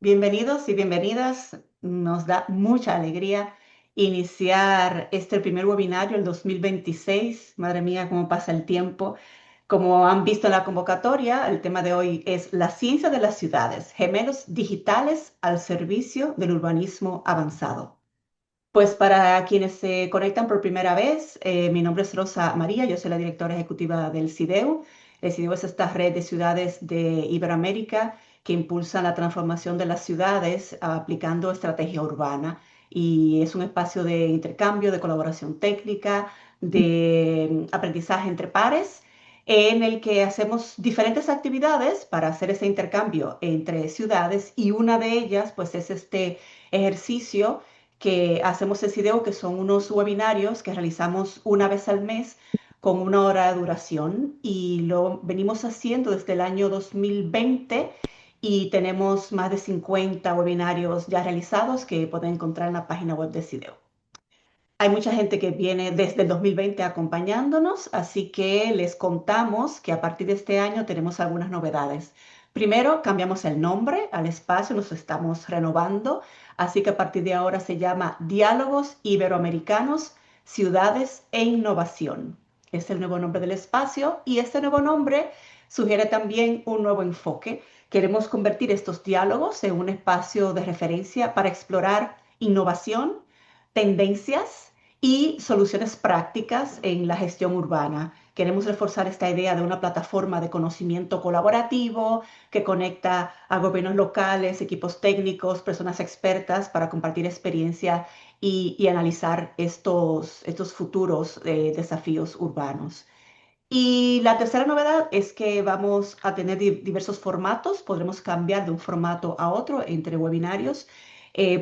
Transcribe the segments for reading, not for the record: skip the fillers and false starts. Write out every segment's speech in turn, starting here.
Bienvenidos y bienvenidas. Nos da mucha alegría iniciar este primer webinario, el 2026. Madre mía, cómo pasa el tiempo. Como han visto en la convocatoria, el tema de hoy es la ciencia de las ciudades, gemelos digitales al servicio del urbanismo avanzado. Pues para quienes se conectan por primera vez, mi nombre es Rosa María, yo soy la directora ejecutiva del CIDEU. El CIDEU es esta red de ciudades de Iberoamérica que impulsa la transformación de las ciudades aplicando estrategia urbana y es un espacio de intercambio, de colaboración técnica, de aprendizaje entre pares, en el que hacemos diferentes actividades para hacer ese intercambio entre ciudades y una de ellas pues es este ejercicio que hacemos en CIDEO, que son unos webinarios que realizamos una vez al mes con 1 hora de duración y lo venimos haciendo desde el año 2020 y tenemos más de 50 webinarios ya realizados que pueden encontrar en la página web de CIDEO. Hay mucha gente que viene desde el 2020 acompañándonos, así que les contamos que a partir de este año tenemos algunas novedades. Primero, cambiamos el nombre al espacio, nos estamos renovando, así que a partir de ahora se llama Diálogos Iberoamericanos, Ciudades e Innovación. Es el nuevo nombre del espacio y este nuevo nombre sugiere también un nuevo enfoque. Queremos convertir estos diálogos en un espacio de referencia para explorar innovación, tendencias y soluciones prácticas en la gestión urbana. Queremos reforzar esta idea de una plataforma de conocimiento colaborativo que conecta a gobiernos locales, equipos técnicos, personas expertas para compartir experiencia y analizar estos futuros desafíos urbanos. Y la tercera novedad es que vamos a tener diversos formatos. Podremos cambiar de un formato a otro entre webinarios.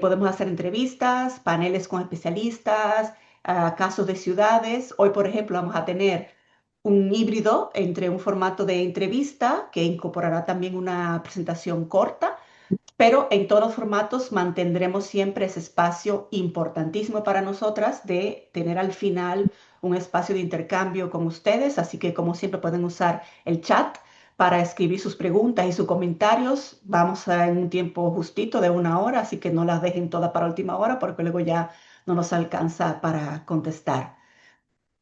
Podemos hacer entrevistas, paneles con especialistas, casos de ciudades. Hoy, por ejemplo, vamos a tener un híbrido entre un formato de entrevista que incorporará también una presentación corta, pero en todos los formatos mantendremos siempre ese espacio importantísimo para nosotras de tener al final un espacio de intercambio con ustedes, así que como siempre pueden usar el chat para escribir sus preguntas y sus comentarios. Vamos a en un tiempo justito de 1 hora, así que no las dejen todas para última hora porque luego ya no nos alcanza para contestar.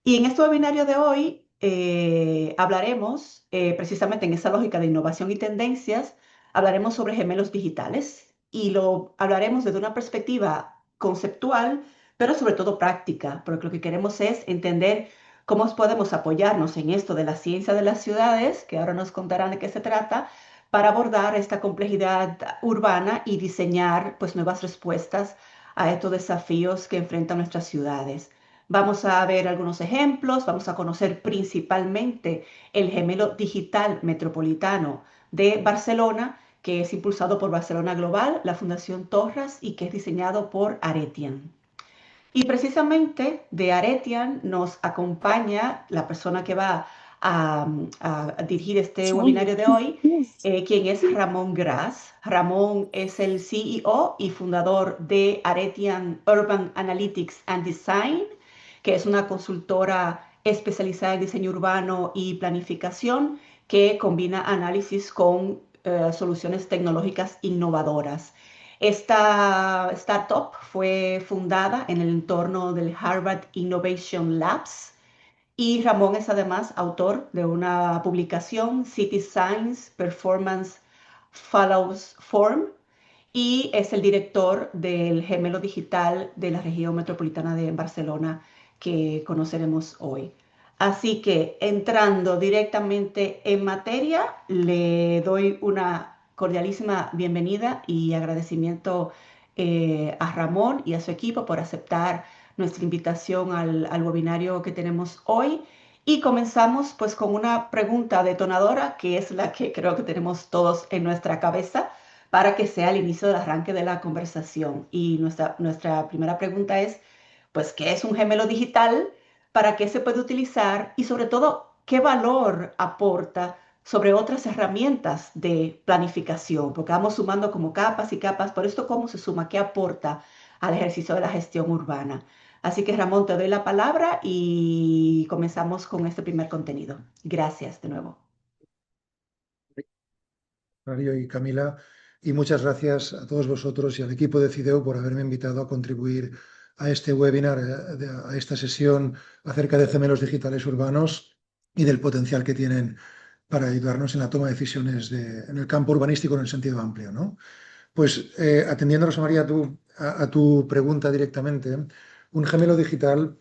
Y en este webinario de hoy hablaremos precisamente en esa lógica de innovación y tendencias, hablaremos sobre gemelos digitales y lo hablaremos desde una perspectiva conceptual, pero sobre todo práctica, porque lo que queremos es entender cómo podemos apoyarnos en esto de la ciencia de las ciudades, que ahora nos contarán de qué se trata, para abordar esta complejidad urbana y diseñar pues nuevas respuestas a estos desafíos que enfrentan nuestras ciudades. Vamos a ver algunos ejemplos, vamos a conocer principalmente el gemelo digital metropolitano de Barcelona, que es impulsado por Barcelona Global, la Fundación Torras y que es diseñado por Aretian. Y precisamente de Aretian nos acompaña la persona que va a dirigir este webinario de hoy, quien es Ramón Gras. Ramón es el CEO y fundador de Aretian Urban Analytics and Design, que es una consultora especializada en diseño urbano y planificación que combina análisis con soluciones tecnológicas innovadoras. Esta startup fue fundada en el entorno del Harvard Innovation Labs y Ramón es además autor de una publicación, City Science Performance Follows Form, y es el director del gemelo digital de la región metropolitana de Barcelona que conoceremos hoy. Así que entrando directamente en materia, le doy una cordialísima bienvenida y agradecimiento a Ramón y a su equipo por aceptar nuestra invitación al webinario que tenemos hoy. Y comenzamos pues con una pregunta detonadora que es la que creo que tenemos todos en nuestra cabeza para que sea el inicio del arranque de la conversación. Y nuestra primera pregunta es, pues, ¿qué es un gemelo digital? ¿Para qué se puede utilizar? Y sobre todo, ¿qué valor aporta sobre otras herramientas de planificación? Porque vamos sumando como capas y capas, por esto, ¿cómo se suma? ¿Qué aporta al ejercicio de la gestión urbana? Así que Ramón, te doy la palabra y comenzamos con este primer contenido. Gracias de nuevo. Mario y Camila, y muchas gracias a todos vosotros y al equipo de Cideo por haberme invitado a contribuir a este webinar, a esta sesión acerca de gemelos digitales urbanos y del potencial que tienen para ayudarnos en la toma de decisiones en el campo urbanístico en el sentido amplio, ¿no? Pues atendiendo, Rosa María, a tu pregunta directamente, un gemelo digital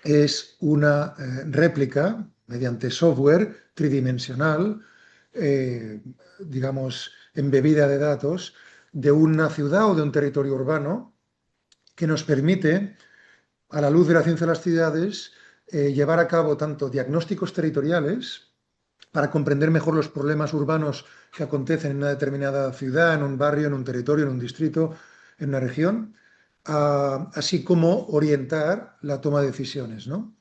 es una réplica mediante software tridimensional, eh, digamos, embebida de datos, de una ciudad o de un territorio urbano que nos permite, a la luz de la ciencia de las ciudades, llevar a cabo tanto diagnósticos territoriales para comprender mejor los problemas urbanos que acontecen en una determinada ciudad, en un barrio, en un territorio, en un distrito, en una región, así como orientar la toma de decisiones, ¿no?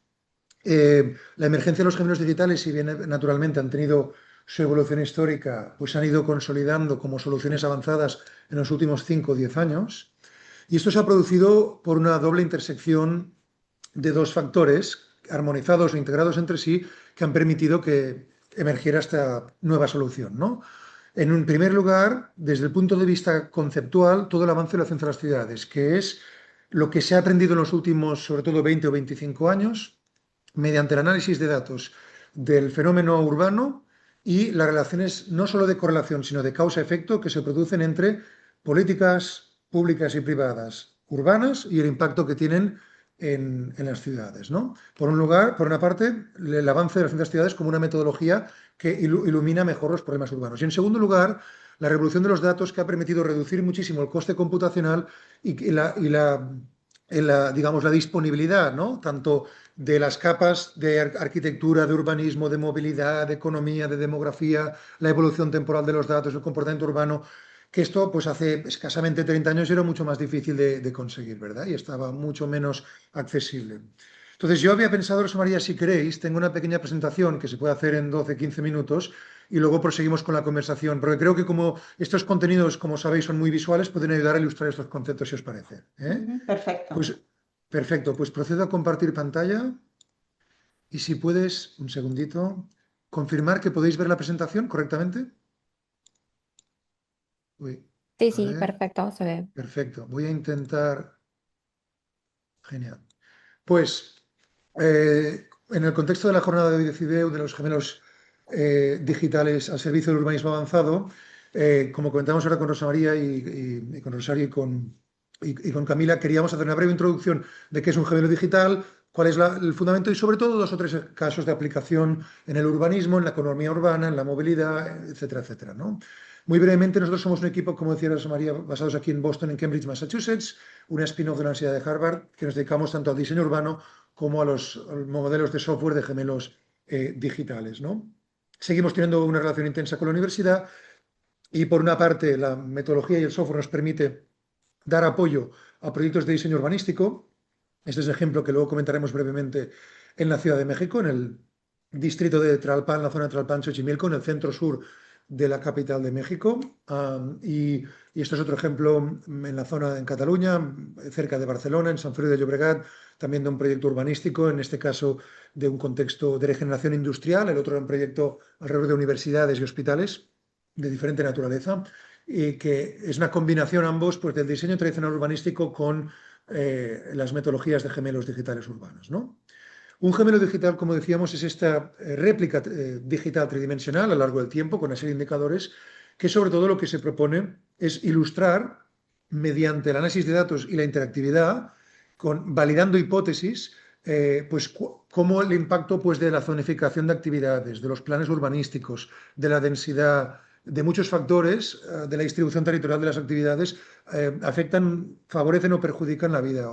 La emergencia de los gemelos digitales, si bien naturalmente han tenido su evolución histórica, pues han ido consolidando como soluciones avanzadas en los últimos 5 o 10 años. Y esto se ha producido por una doble intersección de dos factores armonizados o integrados entre sí que han permitido que emergiera esta nueva solución, ¿no? En un primer lugar, desde el punto de vista conceptual, todo el avance de la ciencia de las ciudades, que es lo que se ha aprendido en los últimos, sobre todo, 20 o 25 años, mediante el análisis de datos del fenómeno urbano y las relaciones no solo de correlación, sino de causa-efecto que se producen entre políticas públicas y privadas urbanas y el impacto que tienen en las ciudades, ¿no? Por una parte, el avance de las ciencias ciudades como una metodología que ilumina mejor los problemas urbanos. Y en segundo lugar, la revolución de los datos que ha permitido reducir muchísimo el coste computacional digamos, la disponibilidad, ¿no? Tanto de las capas de arquitectura, de urbanismo, de movilidad, de economía, de demografía, la evolución temporal de los datos, el comportamiento urbano, que esto pues hace escasamente 30 años era mucho más difícil de conseguir, ¿verdad? Y estaba mucho menos accesible. Entonces yo había pensado, Rosa María, si queréis, tengo una pequeña presentación que se puede hacer en 12-15 minutos y luego proseguimos con la conversación, porque creo que como estos contenidos, como sabéis, son muy visuales, pueden ayudar a ilustrar estos conceptos, si os parece. ¿Eh? Ujú, perfecto. Pues perfecto, pues procedo a compartir pantalla y si puedes, un segundito, confirmar que podéis ver la presentación correctamente. Uy, Sí, a sí, ver, perfecto, se ve. perfecto. Voy a intentar. Genial. Pues en el contexto de la jornada de hoy de CIDEU, de los gemelos digitales al servicio del urbanismo avanzado, como comentamos ahora con Rosa María y con Rosario y con Camila, queríamos hacer una breve introducción de qué es un gemelo digital, cuál es el fundamento y sobre todo 2 o 3 casos de aplicación en el urbanismo, en la economía urbana, en la movilidad, etcétera, etcétera, ¿no? Muy brevemente, nosotros somos un equipo, como decía Rosa María, basados aquí en Boston, en Cambridge, Massachusetts, una spin-off de la Universidad de Harvard, que nos dedicamos tanto al diseño urbano como a los modelos de software de gemelos digitales, ¿no? Seguimos teniendo una relación intensa con la universidad y, por una parte, la metodología y el software nos permite dar apoyo a proyectos de diseño urbanístico. Este es el ejemplo que luego comentaremos brevemente en la Ciudad de México, en el distrito de Tlalpan, la zona de Tlalpan, Xochimilco, en el centro sur de la capital de México. Y esto es otro ejemplo en la zona en Cataluña, cerca de Barcelona, en Sant Feliu de Llobregat, también de un proyecto urbanístico, en este caso de un contexto de regeneración industrial, el otro era un proyecto alrededor de universidades y hospitales de diferente naturaleza, y que es una combinación ambos pues, del diseño tradicional urbanístico con las metodologías de gemelos digitales urbanos, ¿no? Un gemelo digital, como decíamos, es esta réplica digital tridimensional a lo largo del tiempo con una serie de indicadores que sobre todo lo que se propone es ilustrar mediante el análisis de datos y la interactividad, validando hipótesis, pues cómo el impacto pues, de la zonificación de actividades, de los planes urbanísticos, de la densidad, de muchos factores de la distribución territorial de las actividades afectan, favorecen o perjudican la vida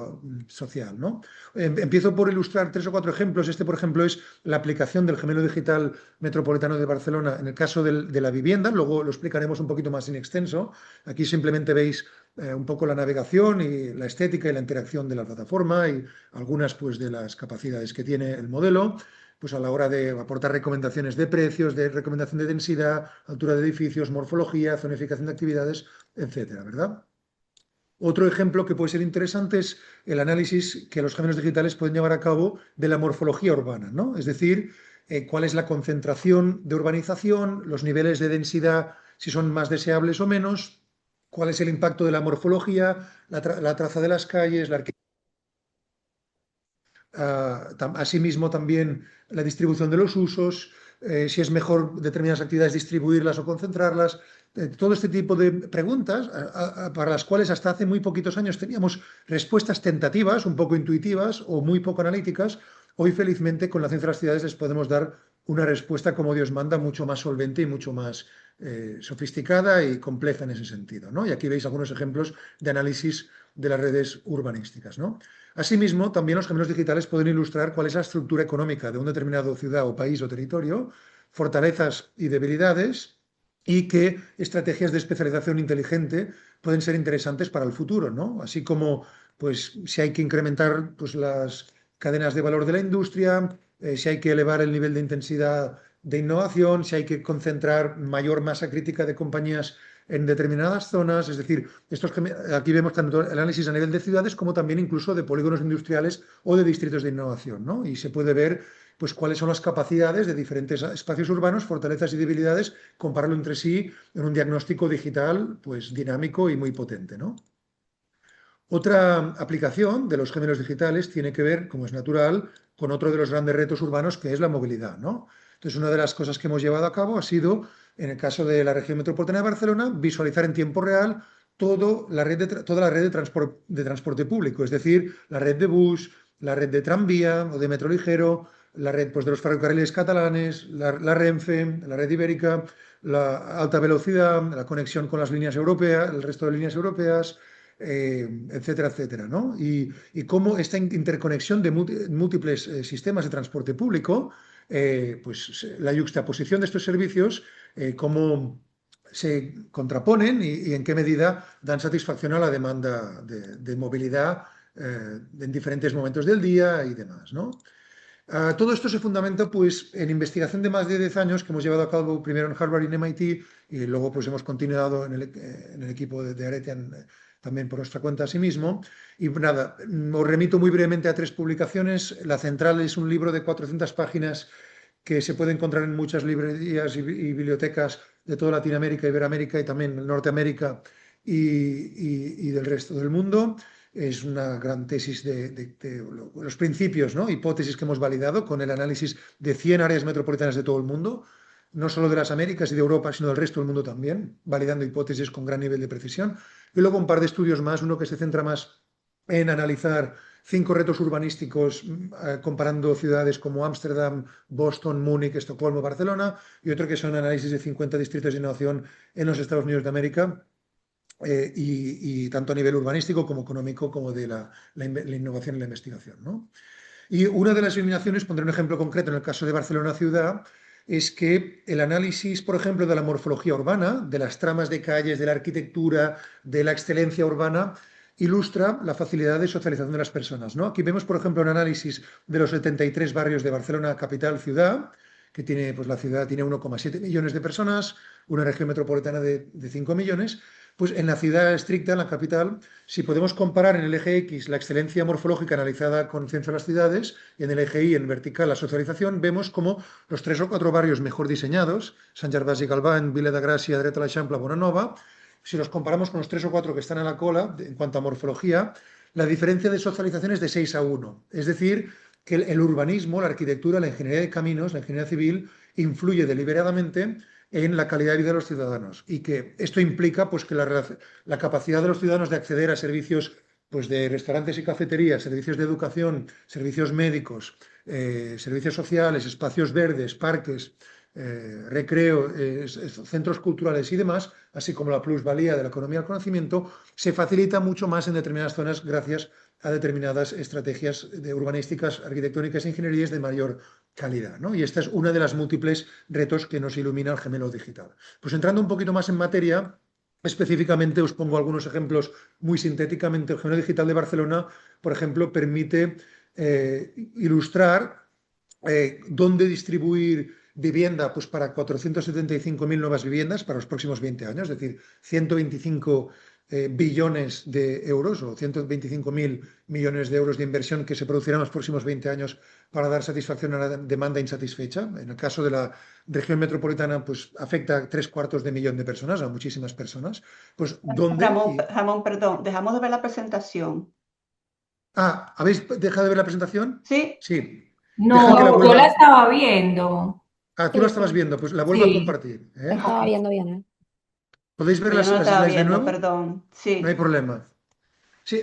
social, ¿no? Empiezo por ilustrar 3 o 4 ejemplos. Este, por ejemplo, es la aplicación del gemelo digital metropolitano de Barcelona en el caso de la vivienda. Luego lo explicaremos un poquito más en extenso. Aquí simplemente veis un poco la navegación y la estética y la interacción de la plataforma y algunas pues, de las capacidades que tiene el modelo pues a la hora de aportar recomendaciones de precios, de recomendación de densidad, altura de edificios, morfología, zonificación de actividades, etcétera, ¿verdad? Otro ejemplo que puede ser interesante es el análisis que los gemelos digitales pueden llevar a cabo de la morfología urbana, ¿no? Es decir, cuál es la concentración de urbanización, los niveles de densidad, si son más deseables o menos, cuál es el impacto de la morfología, la traza de las calles, la arquitectura. Asimismo, también la distribución de los usos, si es mejor determinadas actividades distribuirlas o concentrarlas. Todo este tipo de preguntas para las cuales hasta hace muy poquitos años teníamos respuestas tentativas, un poco intuitivas o muy poco analíticas. Hoy, felizmente, con la ciencia de las ciudades les podemos dar una respuesta como Dios manda, mucho más solvente y mucho más sofisticada y compleja en ese sentido, ¿no? Y aquí veis algunos ejemplos de análisis de las redes urbanísticas, ¿no? Asimismo, también los gemelos digitales pueden ilustrar cuál es la estructura económica de una determinada ciudad o país o territorio, fortalezas y debilidades, y qué estrategias de especialización inteligente pueden ser interesantes para el futuro, ¿no? Así como, pues, si hay que incrementar pues, las cadenas de valor de la industria, si hay que elevar el nivel de intensidad de innovación, si hay que concentrar mayor masa crítica de compañías en determinadas zonas, es decir, aquí vemos tanto el análisis a nivel de ciudades como también incluso de polígonos industriales o de distritos de innovación, ¿no? Y se puede ver pues cuáles son las capacidades de diferentes espacios urbanos, fortalezas y debilidades, compararlo entre sí en un diagnóstico digital pues dinámico y muy potente, ¿no? Otra aplicación de los géneros digitales tiene que ver, como es natural, con otro de los grandes retos urbanos que es la movilidad, ¿no? Entonces, una de las cosas que hemos llevado a cabo ha sido, en el caso de la región metropolitana de Barcelona, visualizar en tiempo real toda la red de transporte público, es decir, la red de bus, la red de tranvía o de metro ligero, la red pues, de los ferrocarriles catalanes, la Renfe, la red ibérica, la alta velocidad, la conexión con las líneas europeas, el resto de líneas europeas, etcétera, etcétera, ¿no? Y cómo esta interconexión de múltiples sistemas de transporte público, pues la yuxtaposición de estos servicios, cómo se contraponen y en qué medida dan satisfacción a la demanda de movilidad en diferentes momentos del día y demás, ¿no? Todo esto se fundamenta pues, en investigación de más de 10 años que hemos llevado a cabo primero en Harvard y en MIT y luego pues, hemos continuado en el equipo de Aretian también por nuestra cuenta a sí mismo. Y nada, os remito muy brevemente a 3 publicaciones. La central es un libro de 400 páginas que se puede encontrar en muchas librerías y bibliotecas de toda Latinoamérica, Iberoamérica y también Norteamérica y del resto del mundo. Es una gran tesis de los principios, ¿no? Hipótesis que hemos validado con el análisis de 100 áreas metropolitanas de todo el mundo, no solo de las Américas y de Europa, sino del resto del mundo también, validando hipótesis con gran nivel de precisión. Y luego un par de estudios más, uno que se centra más en analizar 5 retos urbanísticos comparando ciudades como Ámsterdam, Boston, Múnich, Estocolmo, Barcelona, y otro que son análisis de 50 distritos de innovación en los Estados Unidos de América, y tanto a nivel urbanístico como económico, como de la innovación y la investigación, ¿no? Y una de las eliminaciones, pondré un ejemplo concreto en el caso de Barcelona ciudad, es que el análisis, por ejemplo, de la morfología urbana, de las tramas de calles, de la arquitectura, de la excelencia urbana, ilustra la facilidad de socialización de las personas, ¿no? Aquí vemos, por ejemplo, un análisis de los 73 barrios de Barcelona capital ciudad, que tiene, pues la ciudad tiene 1,7 millones de personas, una región metropolitana de 5 millones, pues en la ciudad estricta, en la capital, si podemos comparar en el eje X la excelencia morfológica analizada con Ciencia de las Ciudades y en el eje Y en vertical la socialización, vemos como los 3 o 4 barrios mejor diseñados, Sant Gervasi i Galvany, Vila de Gràcia, Dret a l'Eixample, Bonanova, si los comparamos con los 3 o 4 que están a la cola en cuanto a morfología, la diferencia de socialización es de 6-1. Es decir, que el urbanismo, la arquitectura, la ingeniería de caminos, la ingeniería civil, influye deliberadamente en la calidad de vida de los ciudadanos y que esto implica pues, que la capacidad de los ciudadanos de acceder a servicios pues, de restaurantes y cafeterías, servicios de educación, servicios médicos, servicios sociales, espacios verdes, parques, recreo, centros culturales y demás, así como la plusvalía de la economía del conocimiento, se facilita mucho más en determinadas zonas gracias a determinadas estrategias urbanísticas, arquitectónicas e ingenierías de mayor calidad, ¿no? Y esta es una de las múltiples retos que nos ilumina el gemelo digital. Pues entrando un poquito más en materia, específicamente os pongo algunos ejemplos muy sintéticamente. El gemelo digital de Barcelona, por ejemplo, permite ilustrar dónde distribuir vivienda pues para 475.000 nuevas viviendas para los próximos 20 años, es decir, 125 billones de euros o 125.000 millones de euros de inversión que se producirán en los próximos 20 años para dar satisfacción a la demanda insatisfecha. En el caso de la región metropolitana, pues afecta a 3/4 de millón de personas, a muchísimas personas. Pues, ¿dónde? Ramón, Ramón, perdón, dejamos de ver la presentación. ¿Habéis dejado de ver la presentación? ¿Sí? Sí. Deja que la No, yo la vuelva. estaba viendo. Tú la Sí, estabas sí, viendo, pues la vuelvo a Sí. compartir, la ¿eh? estaba Ok. viendo bien, ¿eh? ¿Podéis ver Yo no lo las estaba slides de viendo, nuevo? perdón. No hay Sí. problema. Sí,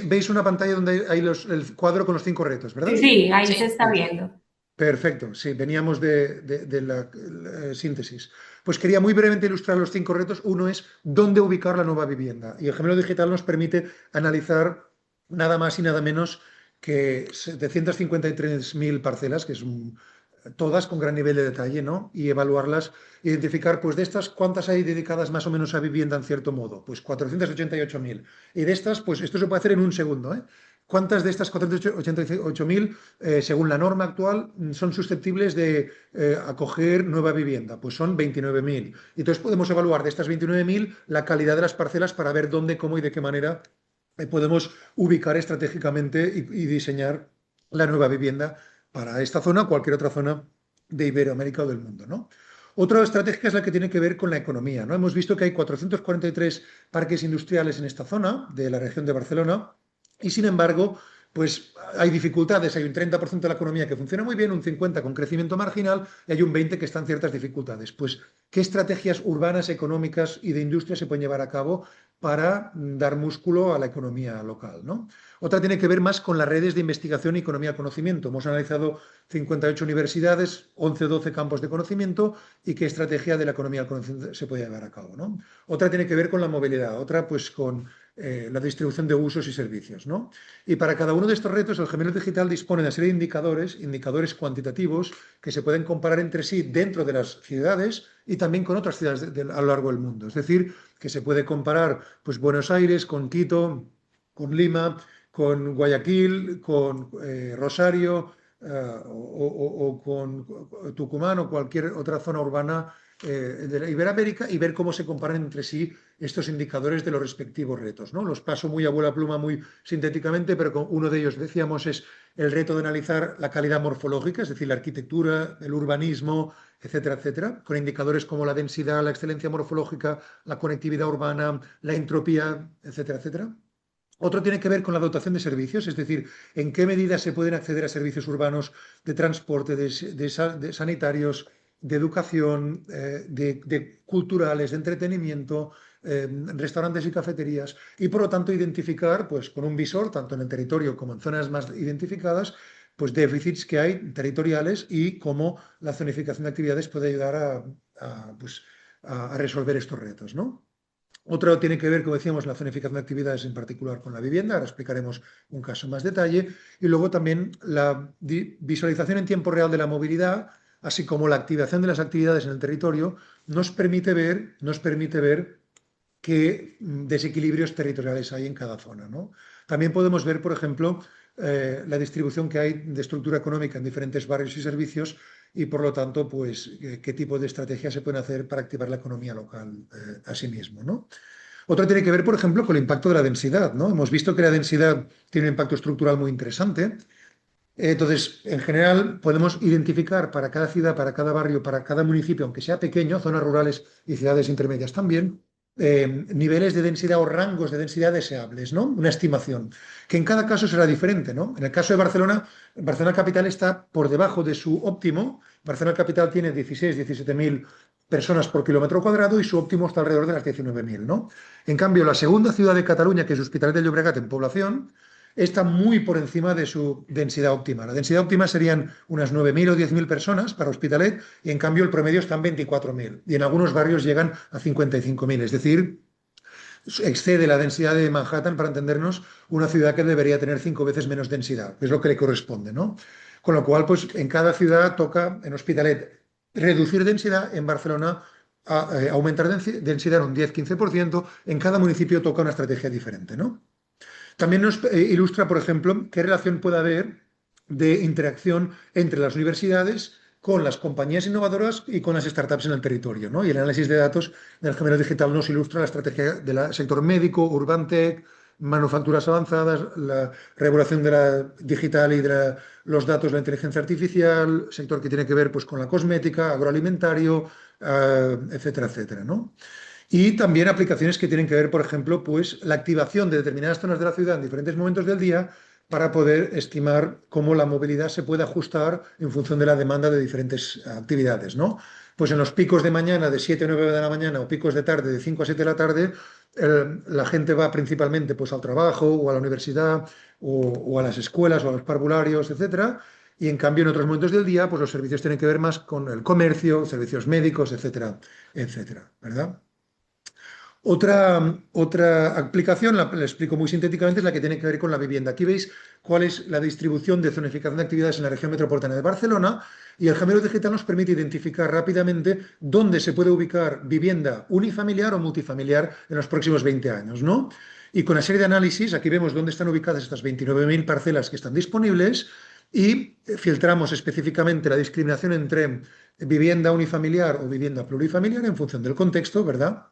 veis una pantalla donde hay el cuadro con los 5 retos, ¿verdad? Sí, ahí se Sí. está viendo. Perfecto, sí, veníamos de la síntesis. Pues quería muy brevemente ilustrar los 5 retos. Uno es dónde ubicar la nueva vivienda. Y el gemelo digital nos permite analizar nada más y nada menos que 753.000 parcelas, que son todas con gran nivel de detalle, ¿no? Y evaluarlas, identificar, pues de estas, ¿cuántas hay dedicadas más o menos a vivienda en cierto modo? Pues 488.000. Y de estas, pues esto se puede hacer en un segundo, ¿eh? ¿Cuántas de estas 488.000, según la norma actual, son susceptibles de acoger nueva vivienda? Pues son 29.000. Y entonces podemos evaluar de estas 29.000 la calidad de las parcelas para ver dónde, cómo y de qué manera podemos ubicar estratégicamente y diseñar la nueva vivienda para esta zona o cualquier otra zona de Iberoamérica o del mundo, ¿no? Otra estrategia es la que tiene que ver con la economía, ¿no? Hemos visto que hay 443 parques industriales en esta zona de la región de Barcelona y, sin embargo, pues hay dificultades. Hay un 30% de la economía que funciona muy bien, un 50% con crecimiento marginal y hay un 20% que están ciertas dificultades. Pues, ¿qué estrategias urbanas, económicas y de industria se pueden llevar a cabo para dar músculo a la economía local, ¿no? Otra tiene que ver más con las redes de investigación y economía-conocimiento. Hemos analizado 58 universidades, 11 o 12 campos de conocimiento y qué estrategia de la economía del conocimiento se puede llevar a cabo, ¿no? Otra tiene que ver con la movilidad, otra pues con la distribución de usos y servicios, ¿no? Y para cada uno de estos retos, el gemelo digital dispone de una serie de indicadores cuantitativos que se pueden comparar entre sí dentro de las ciudades y también con otras ciudades a lo largo del mundo. Es decir, que se puede comparar pues, Buenos Aires con Quito, con Lima, con Guayaquil, con Rosario o con Tucumán o cualquier otra zona urbana de la Iberoamérica y ver cómo se comparan entre sí estos indicadores de los respectivos retos, ¿no? Los paso muy a vuela pluma, muy sintéticamente, pero con uno de ellos, decíamos, es el reto de analizar la calidad morfológica, es decir, la arquitectura, el urbanismo, etcétera, etcétera, con indicadores como la densidad, la excelencia morfológica, la conectividad urbana, la entropía, etcétera, etcétera. Otro tiene que ver con la dotación de servicios, es decir, en qué medida se pueden acceder a servicios urbanos de transporte, de sanitarios, de educación, de culturales, de entretenimiento, restaurantes y cafeterías, y por lo tanto identificar, pues con un visor, tanto en el territorio como en zonas más identificadas, pues déficits que hay territoriales y cómo la zonificación de actividades puede ayudar pues, a resolver estos retos, ¿no? Otro tiene que ver, como decíamos, la zonificación de actividades en particular con la vivienda. Ahora explicaremos un caso en más detalle. Y luego también la visualización en tiempo real de la movilidad, así como la activación de las actividades en el territorio, nos permite ver qué desequilibrios territoriales hay en cada zona, ¿no? También podemos ver, por ejemplo, la distribución que hay de estructura económica en diferentes barrios y servicios y, por lo tanto, pues, qué tipo de estrategias se pueden hacer para activar la economía local a sí mismo, ¿no? Otra tiene que ver, por ejemplo, con el impacto de la densidad, ¿no? Hemos visto que la densidad tiene un impacto estructural muy interesante. Entonces, en general, podemos identificar para cada ciudad, para cada barrio, para cada municipio, aunque sea pequeño, zonas rurales y ciudades intermedias también, niveles de densidad o rangos de densidad deseables, ¿no? Una estimación, que en cada caso será diferente, ¿no? En el caso de Barcelona, Barcelona Capital está por debajo de su óptimo. Barcelona Capital tiene 16, 17.000 personas por kilómetro cuadrado y su óptimo está alrededor de las 19.000, ¿no? En cambio, la segunda ciudad de Cataluña, que es Hospitalet de Llobregat en población, está muy por encima de su densidad óptima. La densidad óptima serían unas 9.000 o 10.000 personas para Hospitalet y en cambio el promedio está en 24.000 y en algunos barrios llegan a 55.000, es decir, excede la densidad de Manhattan, para entendernos, una ciudad que debería tener 5 veces menos densidad, que es lo que le corresponde, ¿no? Con lo cual, pues en cada ciudad toca, en Hospitalet, reducir densidad, en Barcelona aumentar densidad en un 10-15%, en cada municipio toca una estrategia diferente, ¿no? También nos ilustra, por ejemplo, qué relación puede haber de interacción entre las universidades con las compañías innovadoras y con las startups en el territorio, ¿no? Y el análisis de datos del gemelo digital nos ilustra la estrategia del sector médico, urban tech, manufacturas avanzadas, la regulación de la digital y de los datos, la inteligencia artificial, sector que tiene que ver pues, con la cosmética, agroalimentario, etcétera, etcétera, ¿no? Y también aplicaciones que tienen que ver, por ejemplo, pues la activación de determinadas zonas de la ciudad en diferentes momentos del día para poder estimar cómo la movilidad se puede ajustar en función de la demanda de diferentes actividades, ¿no? Pues en los picos de mañana de 7 o 9 de la mañana o picos de tarde de 5 a 7 de la tarde, la gente va principalmente pues, al trabajo o a la universidad o a las escuelas o a los parvularios, etcétera. Y en cambio, en otros momentos del día, pues los servicios tienen que ver más con el comercio, servicios médicos, etcétera, etcétera, ¿verdad? Otra aplicación, la explico muy sintéticamente, es la que tiene que ver con la vivienda. Aquí veis cuál es la distribución de zonificación de actividades en la región metropolitana de Barcelona y el gemelo digital nos permite identificar rápidamente dónde se puede ubicar vivienda unifamiliar o multifamiliar en los próximos 20 años, ¿no? Y con una serie de análisis, aquí vemos dónde están ubicadas estas 29.000 parcelas que están disponibles y filtramos específicamente la discriminación entre vivienda unifamiliar o vivienda plurifamiliar en función del contexto, ¿verdad?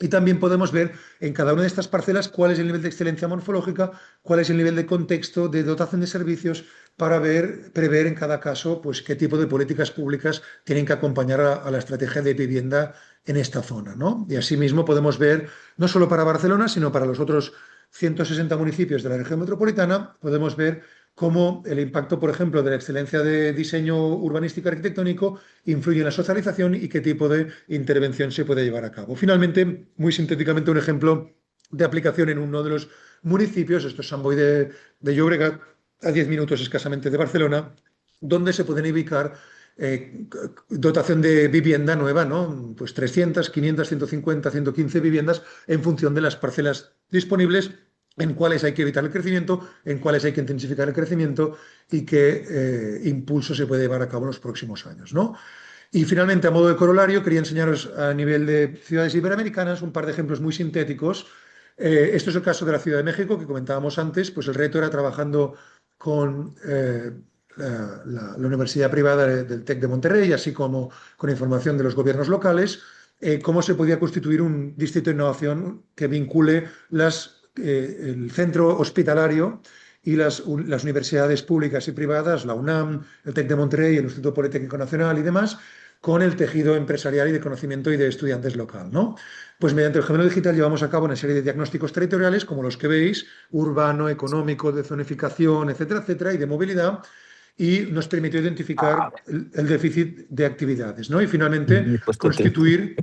Y también podemos ver en cada una de estas parcelas cuál es el nivel de excelencia morfológica, cuál es el nivel de contexto, de dotación de servicios, para prever en cada caso pues, qué tipo de políticas públicas tienen que acompañar a la estrategia de vivienda en esta zona, ¿no? Y asimismo podemos ver, no solo para Barcelona, sino para los otros 160 municipios de la región metropolitana, podemos ver cómo el impacto, por ejemplo, de la excelencia de diseño urbanístico arquitectónico influye en la socialización y qué tipo de intervención se puede llevar a cabo. Finalmente, muy sintéticamente, un ejemplo de aplicación en uno de los municipios, esto es Sant Boi de Llobregat, a 10 minutos escasamente de Barcelona, donde se pueden ubicar dotación de vivienda nueva, ¿no? Pues 300, 500, 150, 115 viviendas en función de las parcelas disponibles, en cuáles hay que evitar el crecimiento, en cuáles hay que intensificar el crecimiento y qué impulso se puede llevar a cabo en los próximos años, ¿no? Y finalmente, a modo de corolario, quería enseñaros a nivel de ciudades iberoamericanas un par de ejemplos muy sintéticos. Esto es el caso de la Ciudad de México, que comentábamos antes, pues el reto era trabajando con la universidad privada del TEC de Monterrey, así como con información de los gobiernos locales, cómo se podía constituir un distrito de innovación que vincule el centro hospitalario y las universidades públicas y privadas, la UNAM, el TEC de Monterrey, el Instituto Politécnico Nacional y demás, con el tejido empresarial y de conocimiento y de estudiantes local, ¿no? Pues mediante el gemelo digital llevamos a cabo una serie de diagnósticos territoriales, como los que veis, urbano, económico, de zonificación, etcétera, etcétera, y de movilidad, y nos permitió identificar el déficit de actividades, ¿no? Y finalmente Hipóstate.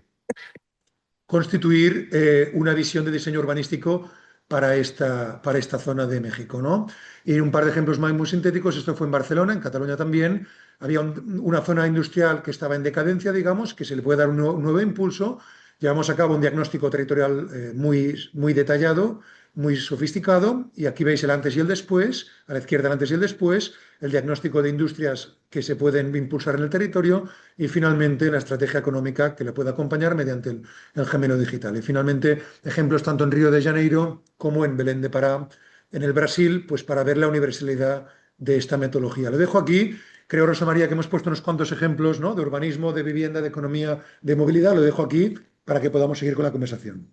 constituir una visión de diseño urbanístico para esta zona de México, ¿no? Y un par de ejemplos más muy sintéticos, esto fue en Barcelona, en Cataluña también, había una zona industrial que estaba en decadencia, digamos, que se le puede dar un nuevo impulso. Llevamos a cabo un diagnóstico territorial muy detallado, muy sofisticado, y aquí veis el antes y el después, a la izquierda el antes y el después, el diagnóstico de industrias que se pueden impulsar en el territorio y finalmente la estrategia económica que le puede acompañar mediante el gemelo digital. Y finalmente, ejemplos tanto en Río de Janeiro como en Belén de Pará, en el Brasil, pues para ver la universalidad de esta metodología. Lo dejo aquí. Creo, Rosa María, que hemos puesto unos cuantos ejemplos, ¿no? De urbanismo, de vivienda, de economía, de movilidad. Lo dejo aquí para que podamos seguir con la conversación.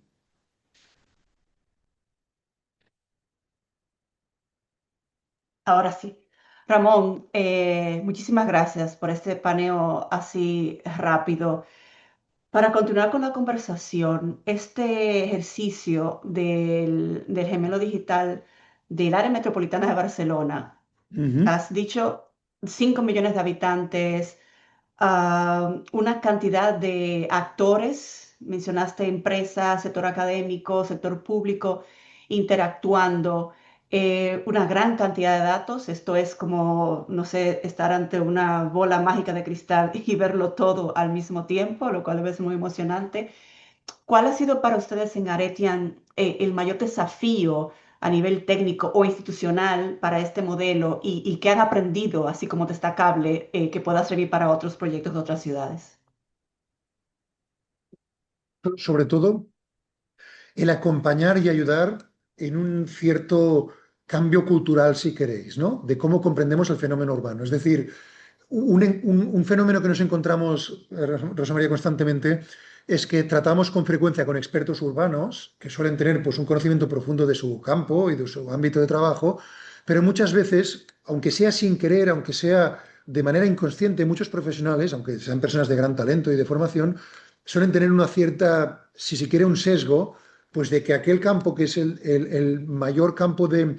Ahora sí. Ramón, muchísimas gracias por este paneo así rápido. Para continuar con la conversación, este ejercicio del gemelo digital del área metropolitana de Barcelona, Ujú. has dicho 5 millones de habitantes, una cantidad de actores, mencionaste empresas, sector académico, sector público, interactuando, una gran cantidad de datos. Esto es como, no sé, estar ante una bola mágica de cristal y verlo todo al mismo tiempo, lo cual es muy emocionante. ¿Cuál ha sido para ustedes en Aretian el mayor desafío a nivel técnico o institucional para este modelo y qué han aprendido, así como destacable, que pueda servir para otros proyectos de otras ciudades? Sobre todo, el acompañar y ayudar en un cierto cambio cultural, si queréis, ¿no? De cómo comprendemos el fenómeno urbano. Es decir, un fenómeno que nos encontramos, Rosa María, constantemente, es que tratamos con frecuencia con expertos urbanos que suelen tener pues, un conocimiento profundo de su campo y de su ámbito de trabajo, pero muchas veces, aunque sea sin querer, aunque sea de manera inconsciente, muchos profesionales, aunque sean personas de gran talento y de formación, suelen tener una cierta, si se quiere, un sesgo, pues de que aquel campo que es el mayor campo de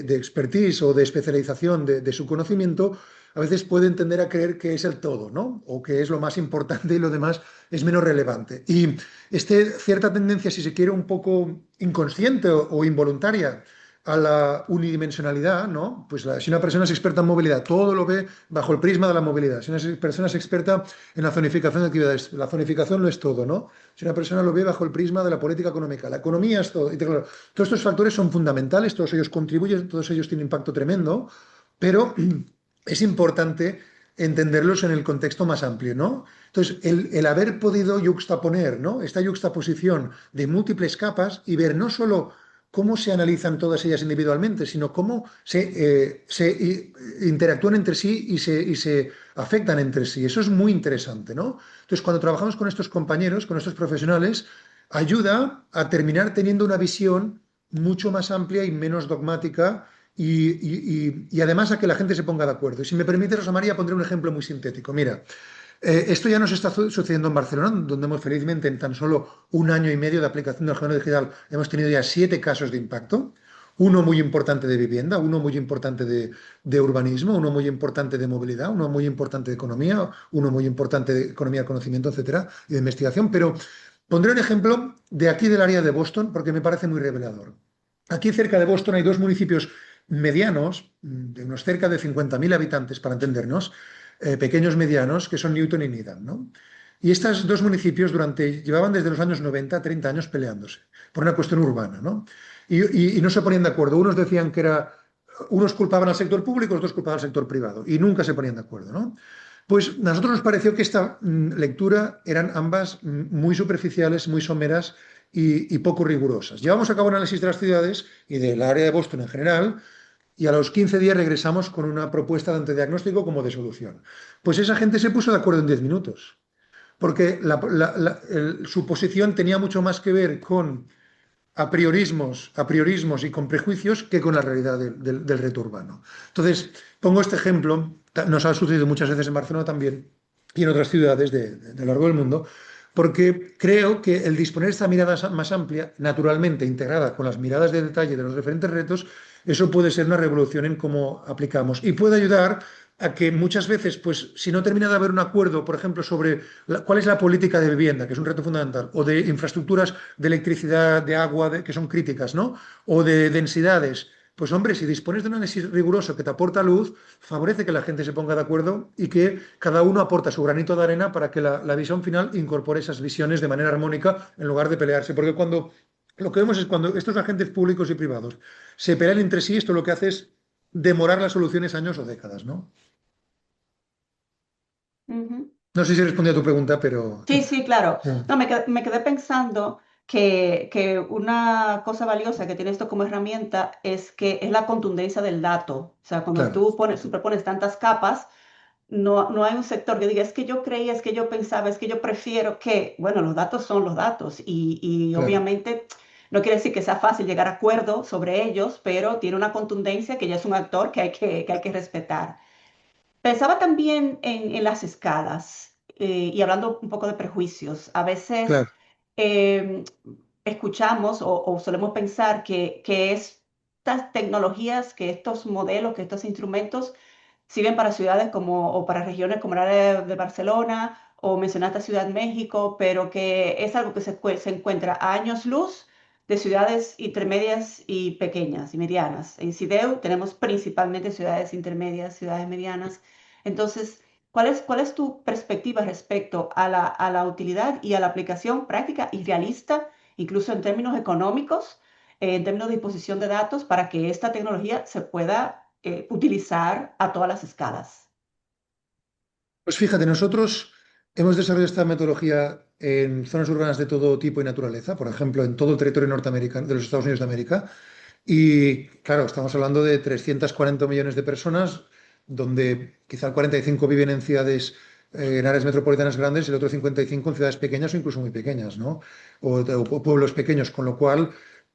expertise o de especialización de su conocimiento, a veces pueden tender a creer que es el todo, ¿no? O que es lo más importante y lo demás es menos relevante. Y cierta tendencia, si se quiere, un poco inconsciente o involuntaria a la unidimensionalidad, ¿no? Pues si una persona es experta en movilidad, todo lo ve bajo el prisma de la movilidad. Si una persona es experta en la zonificación de actividades, la zonificación lo es todo, ¿no? Si una persona lo ve bajo el prisma de la política económica, la economía es todo. Y claro, todos estos factores son fundamentales, todos ellos contribuyen, todos ellos tienen impacto tremendo, pero es importante entenderlos en el contexto más amplio, ¿no? Entonces, el haber podido yuxtaponer, ¿no? Esta yuxtaposición de múltiples capas y ver no solo cómo se analizan todas ellas individualmente, sino cómo se interactúan entre sí y se afectan entre sí. Eso es muy interesante, ¿no? Entonces, cuando trabajamos con estos compañeros, con estos profesionales, ayuda a terminar teniendo una visión mucho más amplia y menos dogmática y además a que la gente se ponga de acuerdo. Y si me permite, Rosa María, pondré un ejemplo muy sintético. Mira, esto ya nos está sucediendo en Barcelona, donde hemos felizmente en tan solo un año y medio de aplicación del gobierno digital hemos tenido ya 7 casos de impacto. Uno muy importante de vivienda, uno muy importante de urbanismo, uno muy importante de movilidad, uno muy importante de economía, uno muy importante de economía, conocimiento, etcétera, y de investigación. Pero pondré un ejemplo de aquí del área de Boston porque me parece muy revelador. Aquí cerca de Boston hay dos municipios medianos, de unos cerca de 50.000 habitantes, para entendernos, pequeños medianos, que son Newton y Needham, ¿no? Y estos dos municipios llevaban desde los años 90 30 años peleándose por una cuestión urbana, ¿no? Y no se ponían de acuerdo. Unos decían que unos culpaban al sector público, otros culpaban al sector privado, y nunca se ponían de acuerdo, ¿no? Pues a nosotros nos pareció que esta lectura eran ambas muy superficiales, muy someras y poco rigurosas. Llevamos a cabo un análisis de las ciudades y del área de Boston en general, y a los 15 días regresamos con una propuesta tanto de diagnóstico como de solución. Pues esa gente se puso de acuerdo en 10 minutos, porque su posición tenía mucho más que ver con a priorismos y con prejuicios que con la realidad del reto urbano. Entonces, pongo este ejemplo, nos ha sucedido muchas veces en Barcelona también y en otras ciudades de lo largo del mundo, porque creo que el disponer de esta mirada más amplia, naturalmente integrada con las miradas de detalle de los diferentes retos, eso puede ser una revolución en cómo aplicamos y puede ayudar a que muchas veces, pues si no termina de haber un acuerdo, por ejemplo, sobre cuál es la política de vivienda, que es un reto fundamental, o de infraestructuras de electricidad, de agua, que son críticas, ¿no? O de densidades. Pues hombre, si dispones de un análisis riguroso que te aporta luz, favorece que la gente se ponga de acuerdo y que cada uno aporta su granito de arena para que la visión final incorpore esas visiones de manera armónica en lugar de pelearse. Porque lo que vemos es cuando estos agentes públicos y privados se pelean entre sí, esto lo que hace es demorar las soluciones años o décadas, ¿no? Ujú. No sé si respondí a tu pregunta, pero... Sí, sí, claro. Sí, No, me quedé pensando que una cosa valiosa que tiene esto como herramienta es que es la contundencia del dato. O sea, cuando claro, tú superpones tantas capas, no hay un sector que diga, es que yo creía, es que yo pensaba, es que yo prefiero que, bueno, los datos son los datos y claro. obviamente no quiere decir que sea fácil llegar a acuerdo sobre ellos, pero tiene una contundencia que ya es un actor que hay que respetar. Pensaba también en las escalas y hablando un poco de prejuicios. A veces Claro. eh, escuchamos o solemos pensar que estas tecnologías, que estos modelos, que estos instrumentos sirven para ciudades como, o para regiones como la de Barcelona o mencionaste Ciudad de México, pero que es algo que se encuentra a años luz de ciudades intermedias y pequeñas y medianas. En CIDEU tenemos principalmente ciudades intermedias, ciudades medianas. Entonces, cuál es tu perspectiva respecto a la utilidad y a la aplicación práctica y realista, incluso en términos económicos, en términos de disposición de datos, para que esta tecnología se pueda utilizar a todas las escalas? Pues fíjate, nosotros hemos desarrollado esta metodología en zonas urbanas de todo tipo y naturaleza, por ejemplo, en todo el territorio norteamericano, de los Estados Unidos de América. Y claro, estamos hablando de 340 millones de personas, donde quizá el 45 viven en ciudades, en áreas metropolitanas grandes, y el otro 55 en ciudades pequeñas o incluso muy pequeñas, ¿no? O pueblos pequeños, con lo cual,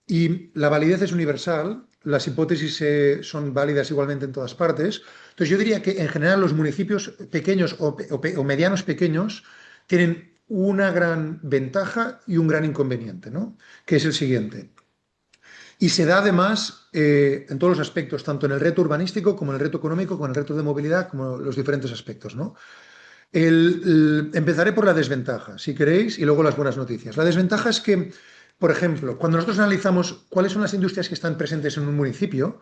y la validez es universal, las hipótesis son válidas igualmente en todas partes. Entonces yo diría que en general los municipios pequeños o medianos pequeños tienen una gran ventaja y un gran inconveniente, ¿no? Que es el siguiente. Y se da además en todos los aspectos, tanto en el reto urbanístico como en el reto económico, como en el reto de movilidad, como los diferentes aspectos, ¿no? Empezaré por la desventaja, si queréis, y luego las buenas noticias. La desventaja es que, por ejemplo, cuando nosotros analizamos cuáles son las industrias que están presentes en un municipio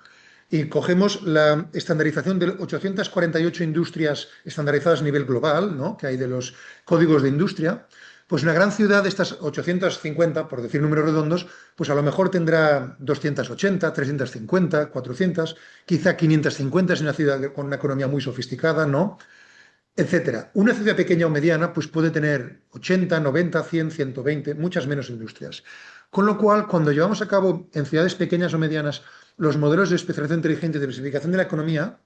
y cogemos la estandarización de 848 industrias estandarizadas a nivel global, ¿no? Que hay de los códigos de industria, pues una gran ciudad de estas 850, por decir números redondos, pues a lo mejor tendrá 280, 350, 400, quizá 550 es una ciudad con una economía muy sofisticada, ¿no? Etcétera. Una ciudad pequeña o mediana pues puede tener 80, 90, 100, 120, muchas menos industrias. Con lo cual, cuando llevamos a cabo en ciudades pequeñas o medianas los modelos de especialización inteligente y de diversificación de la economía,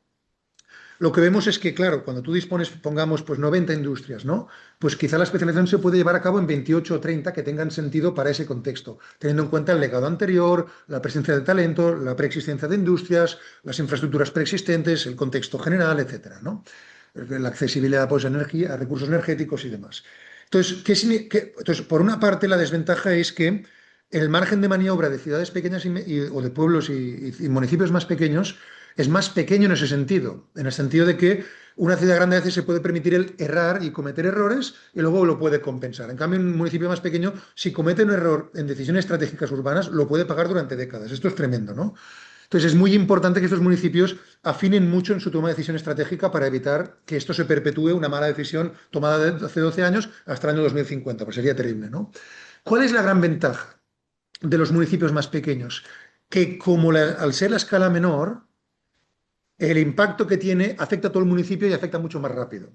lo que vemos es que, claro, cuando tú dispones, pongamos, pues 90 industrias, ¿no? Pues quizá la especialización se puede llevar a cabo en 28 o 30 que tengan sentido para ese contexto, teniendo en cuenta el legado anterior, la presencia de talento, la preexistencia de industrias, las infraestructuras preexistentes, el contexto general, etcétera, ¿no? La accesibilidad pues, a recursos energéticos y demás. Entonces, entonces, por una parte, la desventaja es que el margen de maniobra de ciudades pequeñas o de pueblos y municipios más pequeños es más pequeño en el sentido de que una ciudad grande a veces se puede permitir el errar y cometer errores y luego lo puede compensar. En cambio, un municipio más pequeño, si comete un error en decisiones estratégicas urbanas, lo puede pagar durante décadas. Esto es tremendo, ¿no? Entonces, es muy importante que estos municipios afinen mucho en su toma de decisión estratégica para evitar que esto se perpetúe, una mala decisión tomada hace 12 años hasta el año 2050, pues sería terrible, ¿no? ¿Cuál es la gran ventaja de los municipios más pequeños? Que como al ser la escala menor, el impacto que tiene afecta a todo el municipio y afecta mucho más rápido.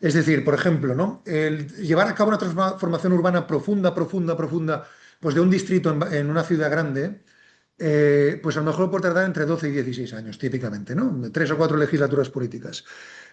Es decir, por ejemplo, ¿no? El llevar a cabo una transformación urbana profunda, pues de un distrito en una ciudad grande, pues a lo mejor puede tardar entre 12 y 16 años, típicamente, ¿no? 3 o 4 legislaturas políticas.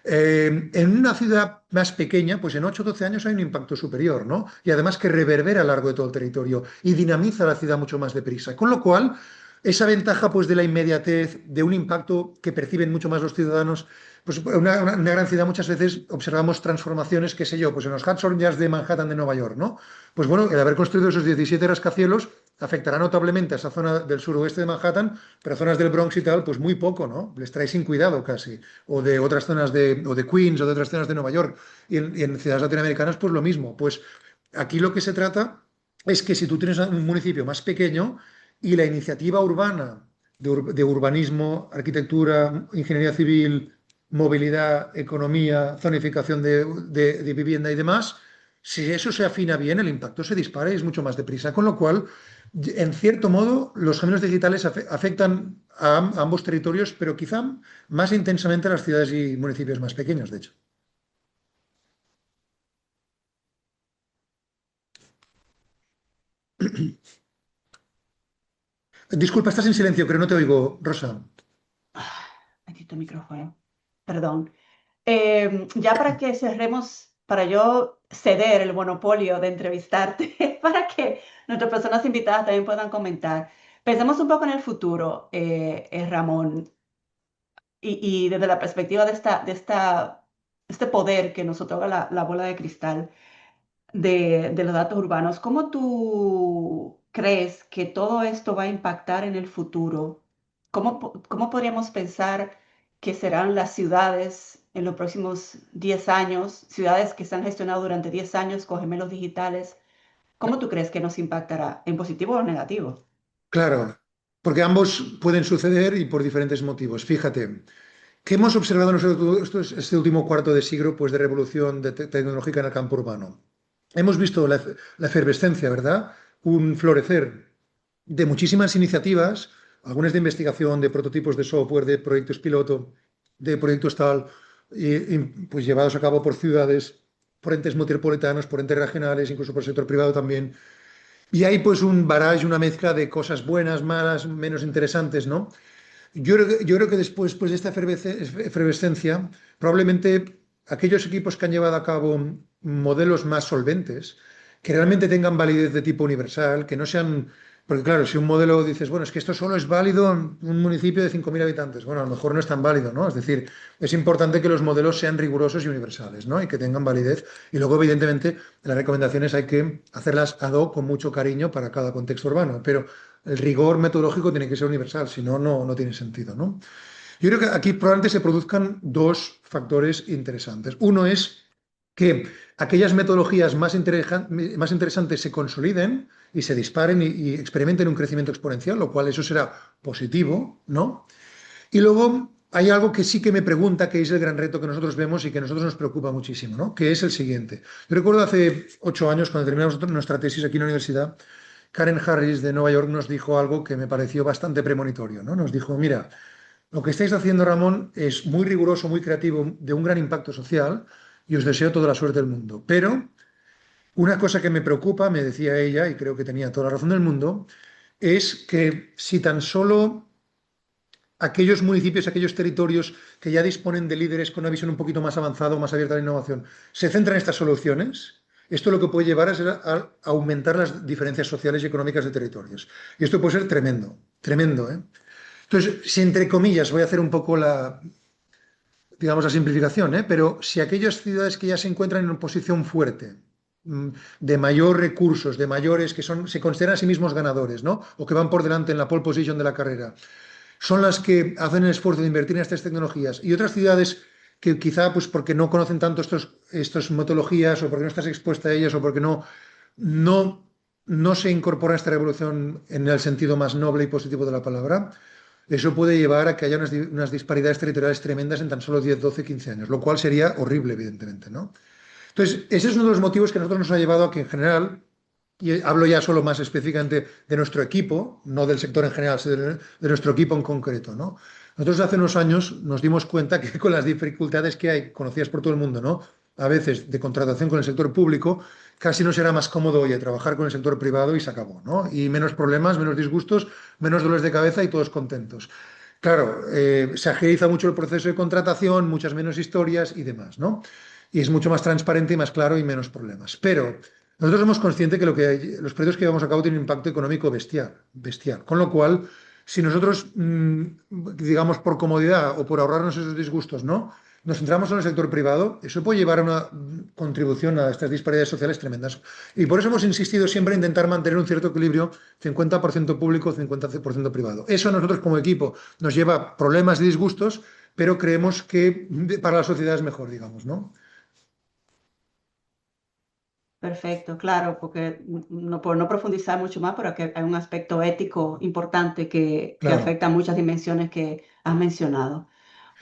En una ciudad más pequeña, pues en 8 o 12 años hay un impacto superior, ¿no? Y además que reverbera a lo largo de todo el territorio y dinamiza la ciudad mucho más deprisa. Con lo cual, esa ventaja pues, de la inmediatez, de un impacto que perciben mucho más los ciudadanos, pues una gran ciudad muchas veces observamos transformaciones, qué sé yo, pues en los Hudson Yards de Manhattan de Nueva York, ¿no? Pues bueno, el haber construido esos 17 rascacielos afectará notablemente a esa zona del suroeste de Manhattan, pero zonas del Bronx y tal, pues muy poco, ¿no? Les trae sin cuidado casi. O de otras zonas o de Queens o de otras zonas de Nueva York. Y en ciudades latinoamericanas, pues lo mismo. Pues aquí lo que se trata es que si tú tienes un municipio más pequeño y la iniciativa urbana de urbanismo, arquitectura, ingeniería civil, movilidad, economía, zonificación de vivienda y demás, si eso se afina bien, el impacto se dispara y es mucho más deprisa. Con lo cual, en cierto modo, los gemelos digitales afectan a ambos territorios, pero quizá más intensamente a las ciudades y municipios más pequeños, de hecho. Disculpa, estás en silencio, pero no te oigo, Rosa. Ah, bendito micrófono. Perdón. Ya para que cerremos, para yo ceder el monopolio de entrevistarte, para que nuestras personas invitadas también puedan comentar. Pensemos un poco en el futuro, Ramón, y desde la perspectiva este poder que nos otorga la bola de cristal de los datos urbanos. ¿Cómo tú crees que todo esto va a impactar en el futuro? ¿Cómo podríamos pensar que serán las ciudades en los próximos 10 años, ciudades que se han gestionado durante 10 años con gemelos digitales? ¿Cómo tú crees que nos impactará, en positivo o negativo? Claro, porque ambos pueden suceder y por diferentes motivos. Fíjate, ¿qué hemos observado nosotros este último cuarto de siglo pues, de revolución tecnológica en el campo urbano? Hemos visto la efervescencia, ¿verdad? Un florecer de muchísimas iniciativas, algunas de investigación, de prototipos de software, de proyectos piloto, de proyectos tal, pues llevados a cabo por ciudades, por entes metropolitanos, por entes regionales, incluso por el sector privado también. Y hay pues un barrage, una mezcla de cosas buenas, malas, menos interesantes, ¿no? Yo creo que después de esta efervescencia, probablemente aquellos equipos que han llevado a cabo modelos más solventes, que realmente tengan validez de tipo universal, que no sean. Porque claro, si un modelo dices, bueno, es que esto solo es válido en un municipio de 5.000 habitantes, bueno, a lo mejor no es tan válido, ¿no? Es decir, es importante que los modelos sean rigurosos y universales, ¿no? Y que tengan validez. Y luego, evidentemente, las recomendaciones hay que hacerlas ad hoc con mucho cariño para cada contexto urbano, pero el rigor metodológico tiene que ser universal, si no, no tiene sentido, ¿no? Yo creo que aquí probablemente se produzcan dos factores interesantes. Uno es que aquellas metodologías más interesantes se consoliden y se disparen y experimenten un crecimiento exponencial, lo cual eso será positivo, ¿no? Y luego hay algo que sí que me pregunta, que es el gran reto que nosotros vemos y que a nosotros nos preocupa muchísimo, ¿no? Que es el siguiente. Yo recuerdo hace 8 años, cuando terminamos nuestra tesis aquí en la universidad, Karen Harris de Nueva York nos dijo algo que me pareció bastante premonitorio, ¿no? Nos dijo, mira, lo que estáis haciendo, Ramón, es muy riguroso, muy creativo, de un gran impacto social y os deseo toda la suerte del mundo. Pero una cosa que me preocupa, me decía ella, y creo que tenía toda la razón del mundo, es que si tan solo aquellos municipios, aquellos territorios que ya disponen de líderes con una visión un poquito más avanzada o más abierta a la innovación, se centran en estas soluciones, esto lo que puede llevar es a aumentar las diferencias sociales y económicas de territorios. Y esto puede ser tremendo, tremendo, ¿eh? Entonces, si entre comillas voy a hacer un poco digamos, la simplificación, ¿eh? Pero si aquellas ciudades que ya se encuentran en una posición fuerte, de mayor recursos, de mayores, se consideran a sí mismos ganadores, ¿no? O que van por delante en la pole position de la carrera, son las que hacen el esfuerzo de invertir en estas tecnologías. Y otras ciudades que quizá, pues porque no conocen tanto estas metodologías o porque no estás expuesta a ellas o porque no, no se incorpora a esta revolución en el sentido más noble y positivo de la palabra, eso puede llevar a que haya unas disparidades territoriales tremendas en tan solo 10, 12, 15 años, lo cual sería horrible, evidentemente, ¿no? Entonces, ese es uno de los motivos que a nosotros nos ha llevado a que en general, y hablo ya solo más específicamente de nuestro equipo, no del sector en general, sino de nuestro equipo en concreto, ¿no? Nosotros hace unos años nos dimos cuenta que con las dificultades que hay, conocidas por todo el mundo, ¿no? A veces de contratación con el sector público, casi nos era más cómodo, oye, trabajar con el sector privado y se acabó, ¿no? Y menos problemas, menos disgustos, menos dolores de cabeza y todos contentos. Claro, se agiliza mucho el proceso de contratación, muchas menos historias y demás, ¿no? Y es mucho más transparente y más claro y menos problemas. Pero nosotros somos conscientes que, los proyectos que llevamos a cabo tienen un impacto económico bestial, bestial. Con lo cual, si nosotros, digamos, por comodidad o por ahorrarnos esos disgustos, ¿no? Nos centramos en el sector privado, eso puede llevar a una contribución a estas disparidades sociales tremendas. Y por eso hemos insistido siempre en intentar mantener un cierto equilibrio, 50% público, 50% privado. Eso a nosotros como equipo nos lleva a problemas y disgustos, pero creemos que para la sociedad es mejor, digamos, ¿no? Perfecto, claro, porque no, por no profundizar mucho más, pero que hay un aspecto ético importante que Claro. afecta a muchas dimensiones que has mencionado.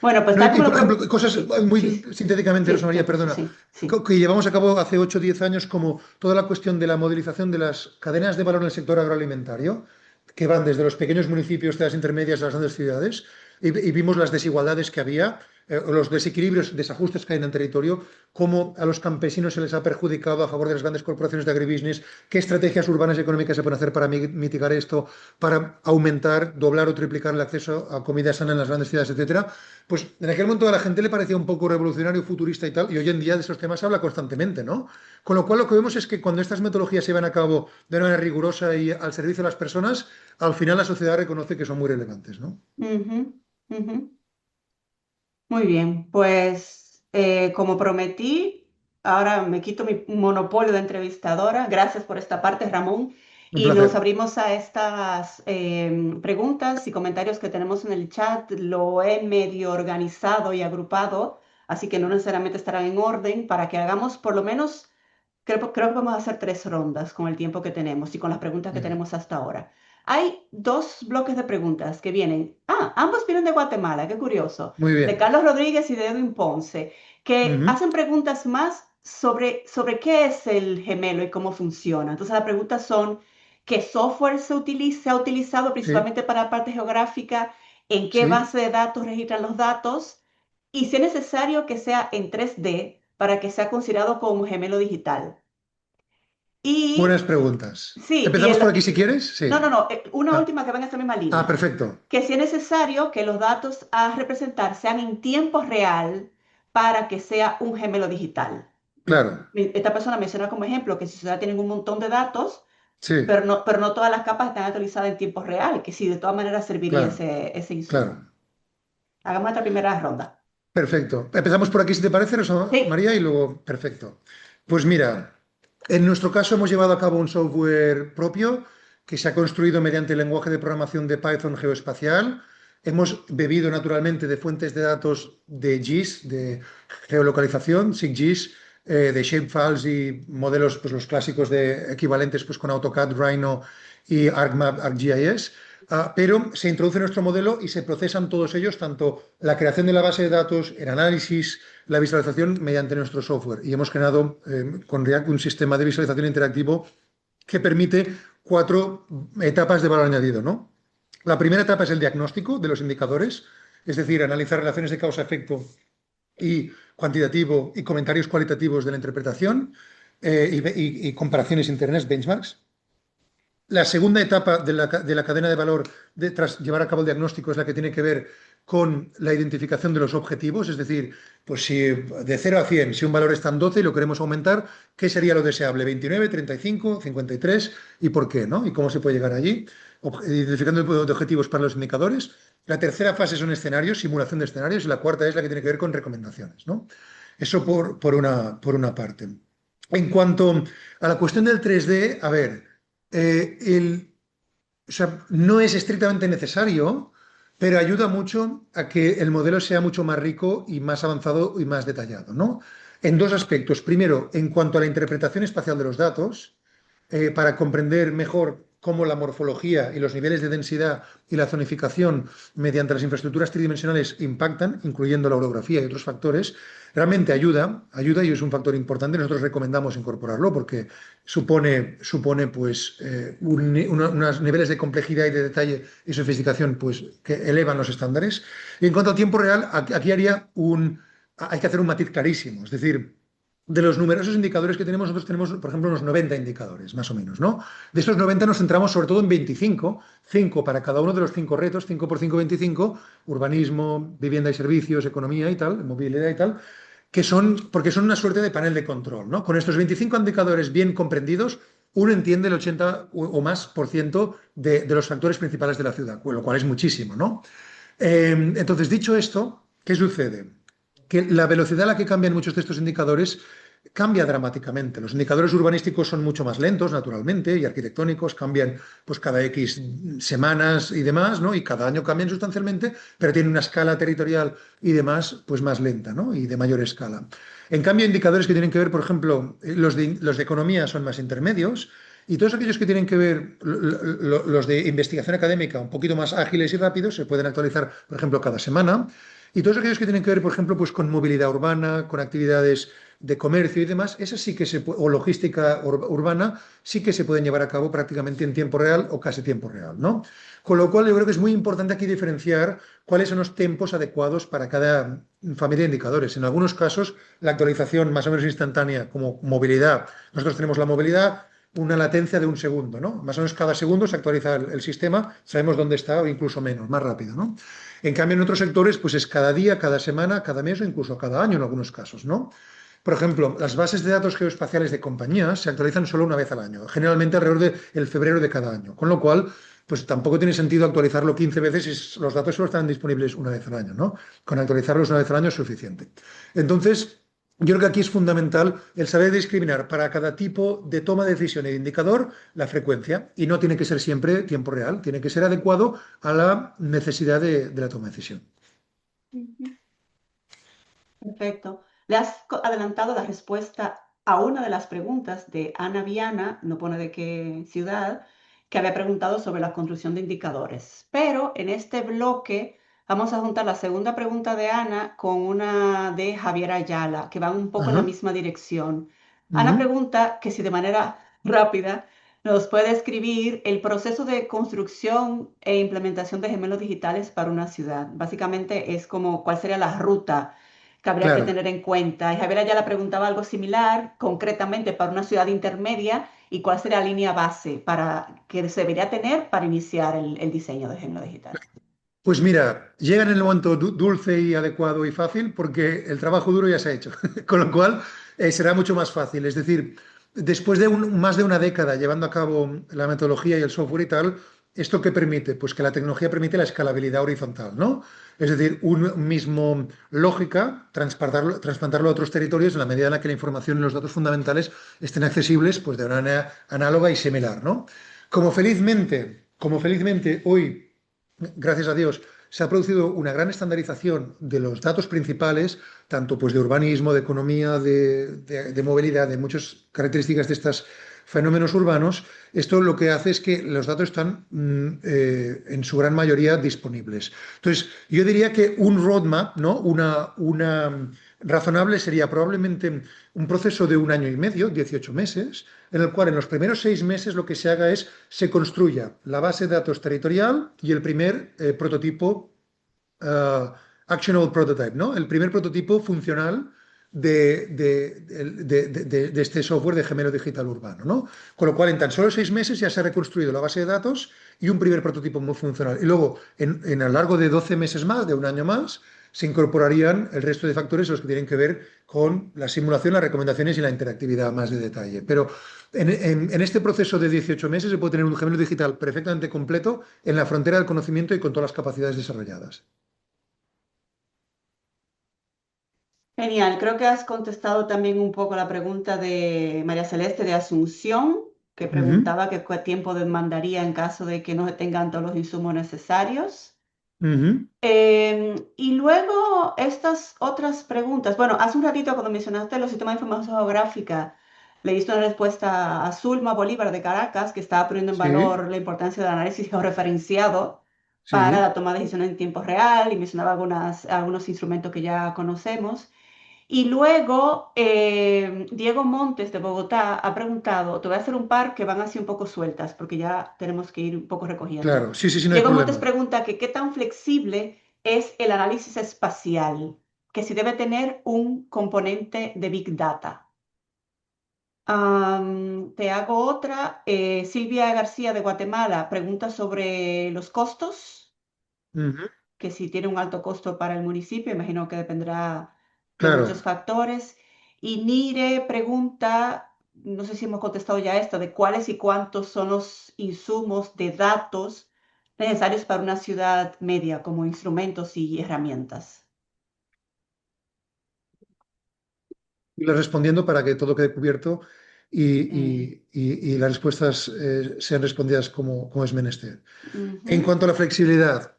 Bueno, pues No, tal y como por ejemplo, lo... cosas Sí, muy sí, sintéticamente, Rosa sí, María, perdona, sí. que llevamos a cabo hace 8 o 10 años, como toda la cuestión de la modelización de las cadenas de valor en el sector agroalimentario, que van desde los pequeños municipios, ciudades intermedias a las grandes ciudades, y vimos las desigualdades que había, los desequilibrios, desajustes que hay en el territorio, cómo a los campesinos se les ha perjudicado a favor de las grandes corporaciones de agribusiness, qué estrategias urbanas y económicas se pueden hacer para mitigar esto, para aumentar, doblar o triplicar el acceso a comida sana en las grandes ciudades, etcétera. Pues en aquel momento a la gente le parecía un poco revolucionario, futurista y tal, y hoy en día de esos temas se habla constantemente, ¿no? Con lo cual lo que vemos es que cuando estas metodologías se llevan a cabo de una manera rigurosa y al servicio de las personas, al final la sociedad reconoce que son muy relevantes, ¿no? Ujú, ujú. Muy bien, pues como prometí, ahora me quito mi monopolio de entrevistadora. Gracias por esta parte, Ramón. Un Y placer. nos abrimos a estas preguntas y comentarios que tenemos en el chat. Lo he medio organizado y agrupado, así que no necesariamente estarán en orden para que hagamos por lo menos, creo que vamos a hacer 3 rondas con el tiempo que tenemos y con las preguntas que Muy bien. tenemos hasta ahora. Hay 2 bloques de preguntas que vienen. Ah, ambos vienen de Guatemala, qué curioso. Muy De bien. Carlos Rodríguez y de Edwin Ponce, que Ujú. hacen preguntas más sobre qué es el gemelo y cómo funciona. Entonces, las preguntas son: ¿qué software se ha utilizado Sí, principalmente para la parte geográfica? ¿En qué sí. base de datos registran los datos? Y si es necesario que sea en 3D para que sea considerado como un gemelo digital. Buenas Y preguntas. sí, ¿Empezamos por aquí si quieres? no, Sí. no, no, una Ah, última que va en esa misma línea, perfecto. que si es necesario que los datos a representar sean en tiempo real para que sea un gemelo digital. Claro. Esta persona menciona como ejemplo que si ya tienen un montón de datos, Sí, pero no todas las capas están actualizadas en tiempo real, que sí, de todas maneras serviría claro, ese insumo. claro. Hagamos esta primera ronda. Perfecto. Empezamos por aquí si te parece, Rosa Sí, María, y luego, perfecto. Pues mira, en nuestro caso hemos llevado a cabo un software propio que se ha construido mediante el lenguaje de programación de Python geoespacial. Hemos bebido naturalmente de fuentes de datos de GIS, de geolocalización, SIGGIS, de shapefiles y modelos, pues los clásicos de equivalentes pues, con AutoCAD, Rhino y ArcMap, ArcGIS. Pero se introduce nuestro modelo y se procesan todos ellos, tanto la creación de la base de datos, el análisis, la visualización mediante nuestro software. Y hemos creado con React un sistema de visualización interactivo que permite 4 etapas de valor añadido, ¿no? La primera etapa es el diagnóstico de los indicadores, es decir, analizar relaciones de causa-efecto y cuantitativo y comentarios cualitativos de la interpretación y comparaciones internas, benchmarks. La segunda etapa de la cadena de valor tras llevar a cabo el diagnóstico es la que tiene que ver con la identificación de los objetivos, es decir, pues si de 0 a 100, si un valor está en 12 y lo queremos aumentar, ¿qué sería lo deseable? 29, 35, 53 y por qué, ¿no? Y cómo se puede llegar allí, identificando el tipo de objetivos para los indicadores. La tercera fase son escenarios, simulación de escenarios, y la cuarta es la que tiene que ver con recomendaciones, ¿no? Eso por una parte. En cuanto a la cuestión del 3D, a ver. O sea, no es estrictamente necesario, pero ayuda mucho a que el modelo sea mucho más rico y más avanzado y más detallado, ¿no? En dos aspectos. Primero, en cuanto a la interpretación espacial de los datos, para comprender mejor cómo la morfología y los niveles de densidad y la zonificación mediante las infraestructuras tridimensionales impactan, incluyendo la orografía y otros factores, realmente ayuda y es un factor importante. Nosotros recomendamos incorporarlo porque supone pues, unos niveles de complejidad y de detalle y sofisticación pues, que elevan los estándares. Y en cuanto al tiempo real, aquí hay que hacer un matiz clarísimo. Es decir, de los numerosos indicadores que tenemos, nosotros tenemos, por ejemplo, unos 90 indicadores, más o menos, ¿no? De esos 90 nos centramos sobre todo en 25, 5 para cada uno de los 5 retos, 5 por 5, 25, urbanismo, vivienda y servicios, economía y tal, movilidad y tal, porque son una suerte de panel de control, ¿no? Con estos 25 indicadores bien comprendidos, uno entiende el 80 o más por ciento de los factores principales de la ciudad, lo cual es muchísimo, ¿no? Entonces, dicho esto, ¿qué sucede? Que la velocidad a la que cambian muchos de estos indicadores cambia dramáticamente. Los indicadores urbanísticos son mucho más lentos, naturalmente, y arquitectónicos cambian pues, cada X semanas y demás, ¿no? Y cada año cambian sustancialmente, pero tienen una escala territorial y demás pues más lenta, ¿no? Y de mayor escala. En cambio, indicadores que tienen que ver, por ejemplo, los de economía son más intermedios, y todos aquellos que tienen que ver, los de investigación académica, un poquito más ágiles y rápidos, se pueden actualizar, por ejemplo, cada semana. Y todos aquellos que tienen que ver, por ejemplo, pues con movilidad urbana, con actividades de comercio y demás, esas sí que o logística urbana, sí que se pueden llevar a cabo prácticamente en tiempo real o casi tiempo real, ¿no? Con lo cual, yo creo que es muy importante aquí diferenciar cuáles son los tiempos adecuados para cada familia de indicadores. En algunos casos, la actualización más o menos instantánea, como movilidad, nosotros tenemos la movilidad, una latencia de un segundo, ¿no? Más o menos cada segundo se actualiza el sistema, sabemos dónde está o incluso menos, más rápido, ¿no? En cambio, en otros sectores, pues es cada día, cada semana, cada mes o incluso cada año en algunos casos, ¿no? Por ejemplo, las bases de datos geoespaciales de compañías se actualizan solo una vez al año, generalmente alrededor del febrero de cada año, con lo cual, pues tampoco tiene sentido actualizarlo 15 veces si los datos solo están disponibles una vez al año, ¿no? Con actualizarlos una vez al año es suficiente. Entonces, yo creo que aquí es fundamental el saber discriminar para cada tipo de toma de decisión y de indicador la frecuencia, y no tiene que ser siempre tiempo real, tiene que ser adecuado a la necesidad de la toma de decisión. ujú, perfecto. Le has adelantado la respuesta a una de las preguntas de Ana Viana, no pone de qué ciudad, que había preguntado sobre la construcción de indicadores. Pero en este bloque vamos a juntar la segunda pregunta de Ana con una de Javier Ayala, que van un poco en la Ajá. misma dirección. Ana Ujú. pregunta que si de manera rápida nos puede escribir el proceso de construcción e implementación de gemelos digitales para una ciudad. Básicamente es como cuál sería la ruta que habría que claro. tener en cuenta. Y Javier ya le preguntaba algo similar, concretamente para una ciudad intermedia, y cuál sería la línea base que se debería tener para iniciar el diseño de género digital. Pues mira, llega en el momento dulce y adecuado y fácil porque el trabajo duro ya se ha hecho, con lo cual será mucho más fácil. Es decir, después de más de una década llevando a cabo la metodología y el software y tal, ¿esto qué permite? Pues que la tecnología permite la escalabilidad horizontal, ¿no? Es decir, un mismo lógica, trasplantarlo a otros territorios en la medida en la que la información y los datos fundamentales estén accesibles pues, de una manera análoga y similar, ¿no? Como felizmente hoy gracias a Dios, se ha producido una gran estandarización de los datos principales, tanto pues de urbanismo, de economía, de movilidad, de muchas características de estos fenómenos urbanos. Esto lo que hace es que los datos están en su gran mayoría disponibles. Entonces, yo diría que un roadmap, ¿no? Una razonable sería probablemente un proceso de un año y medio, 18 meses, en el cual en los primeros 6 meses lo que se haga es se construya la base de datos territorial y el primer prototipo, actionable prototype, ¿no? El primer prototipo funcional de este software de gemelo digital urbano, ¿no? Con lo cual, en tan solo 6 meses ya se ha reconstruido la base de datos y un primer prototipo muy funcional. Y luego, a lo largo de 12 meses más, de un año más, se incorporarían el resto de factores los que tienen que ver con la simulación, las recomendaciones y la interactividad más de detalle. Pero en este proceso de 18 meses se puede tener un gemelo digital perfectamente completo en la frontera del conocimiento y con todas las capacidades desarrolladas. Genial, creo que has contestado también un poco la pregunta de María Celeste de Asunción, que Ujú, preguntaba qué tiempo demandaría en caso de que no se tengan todos los insumos necesarios. ujú, Y luego estas otras preguntas. Bueno, hace un ratito cuando mencionaste los sistemas de información geográfica, le diste una respuesta a Zulma Bolívar de Caracas, que estaba poniendo en sí, valor la importancia del análisis georreferenciado para sí. la toma de decisiones en tiempo real y mencionaba algunos instrumentos que ya conocemos. Y luego, Diego Montes de Bogotá ha preguntado, te voy a hacer un par que van así un poco sueltas, porque ya tenemos que ir un poco recogiendo. Claro, sí, sí, sí, no hay Diego Montes problema. pregunta que qué tan flexible es el análisis espacial, que si debe tener un componente de Big Data. Te hago otra. Silvia García de Guatemala pregunta sobre los costos, Ujú, que si tiene un alto costo para el municipio, imagino que dependerá de muchos claro. factores. Y Nire pregunta, no sé si hemos contestado ya esto, de cuáles y cuántos son los insumos de datos necesarios para una ciudad media, como instrumentos y herramientas. Y respondiendo para que todo quede cubierto y, Eh, y las respuestas sean respondidas como es menester. En ujú, cuanto a la flexibilidad,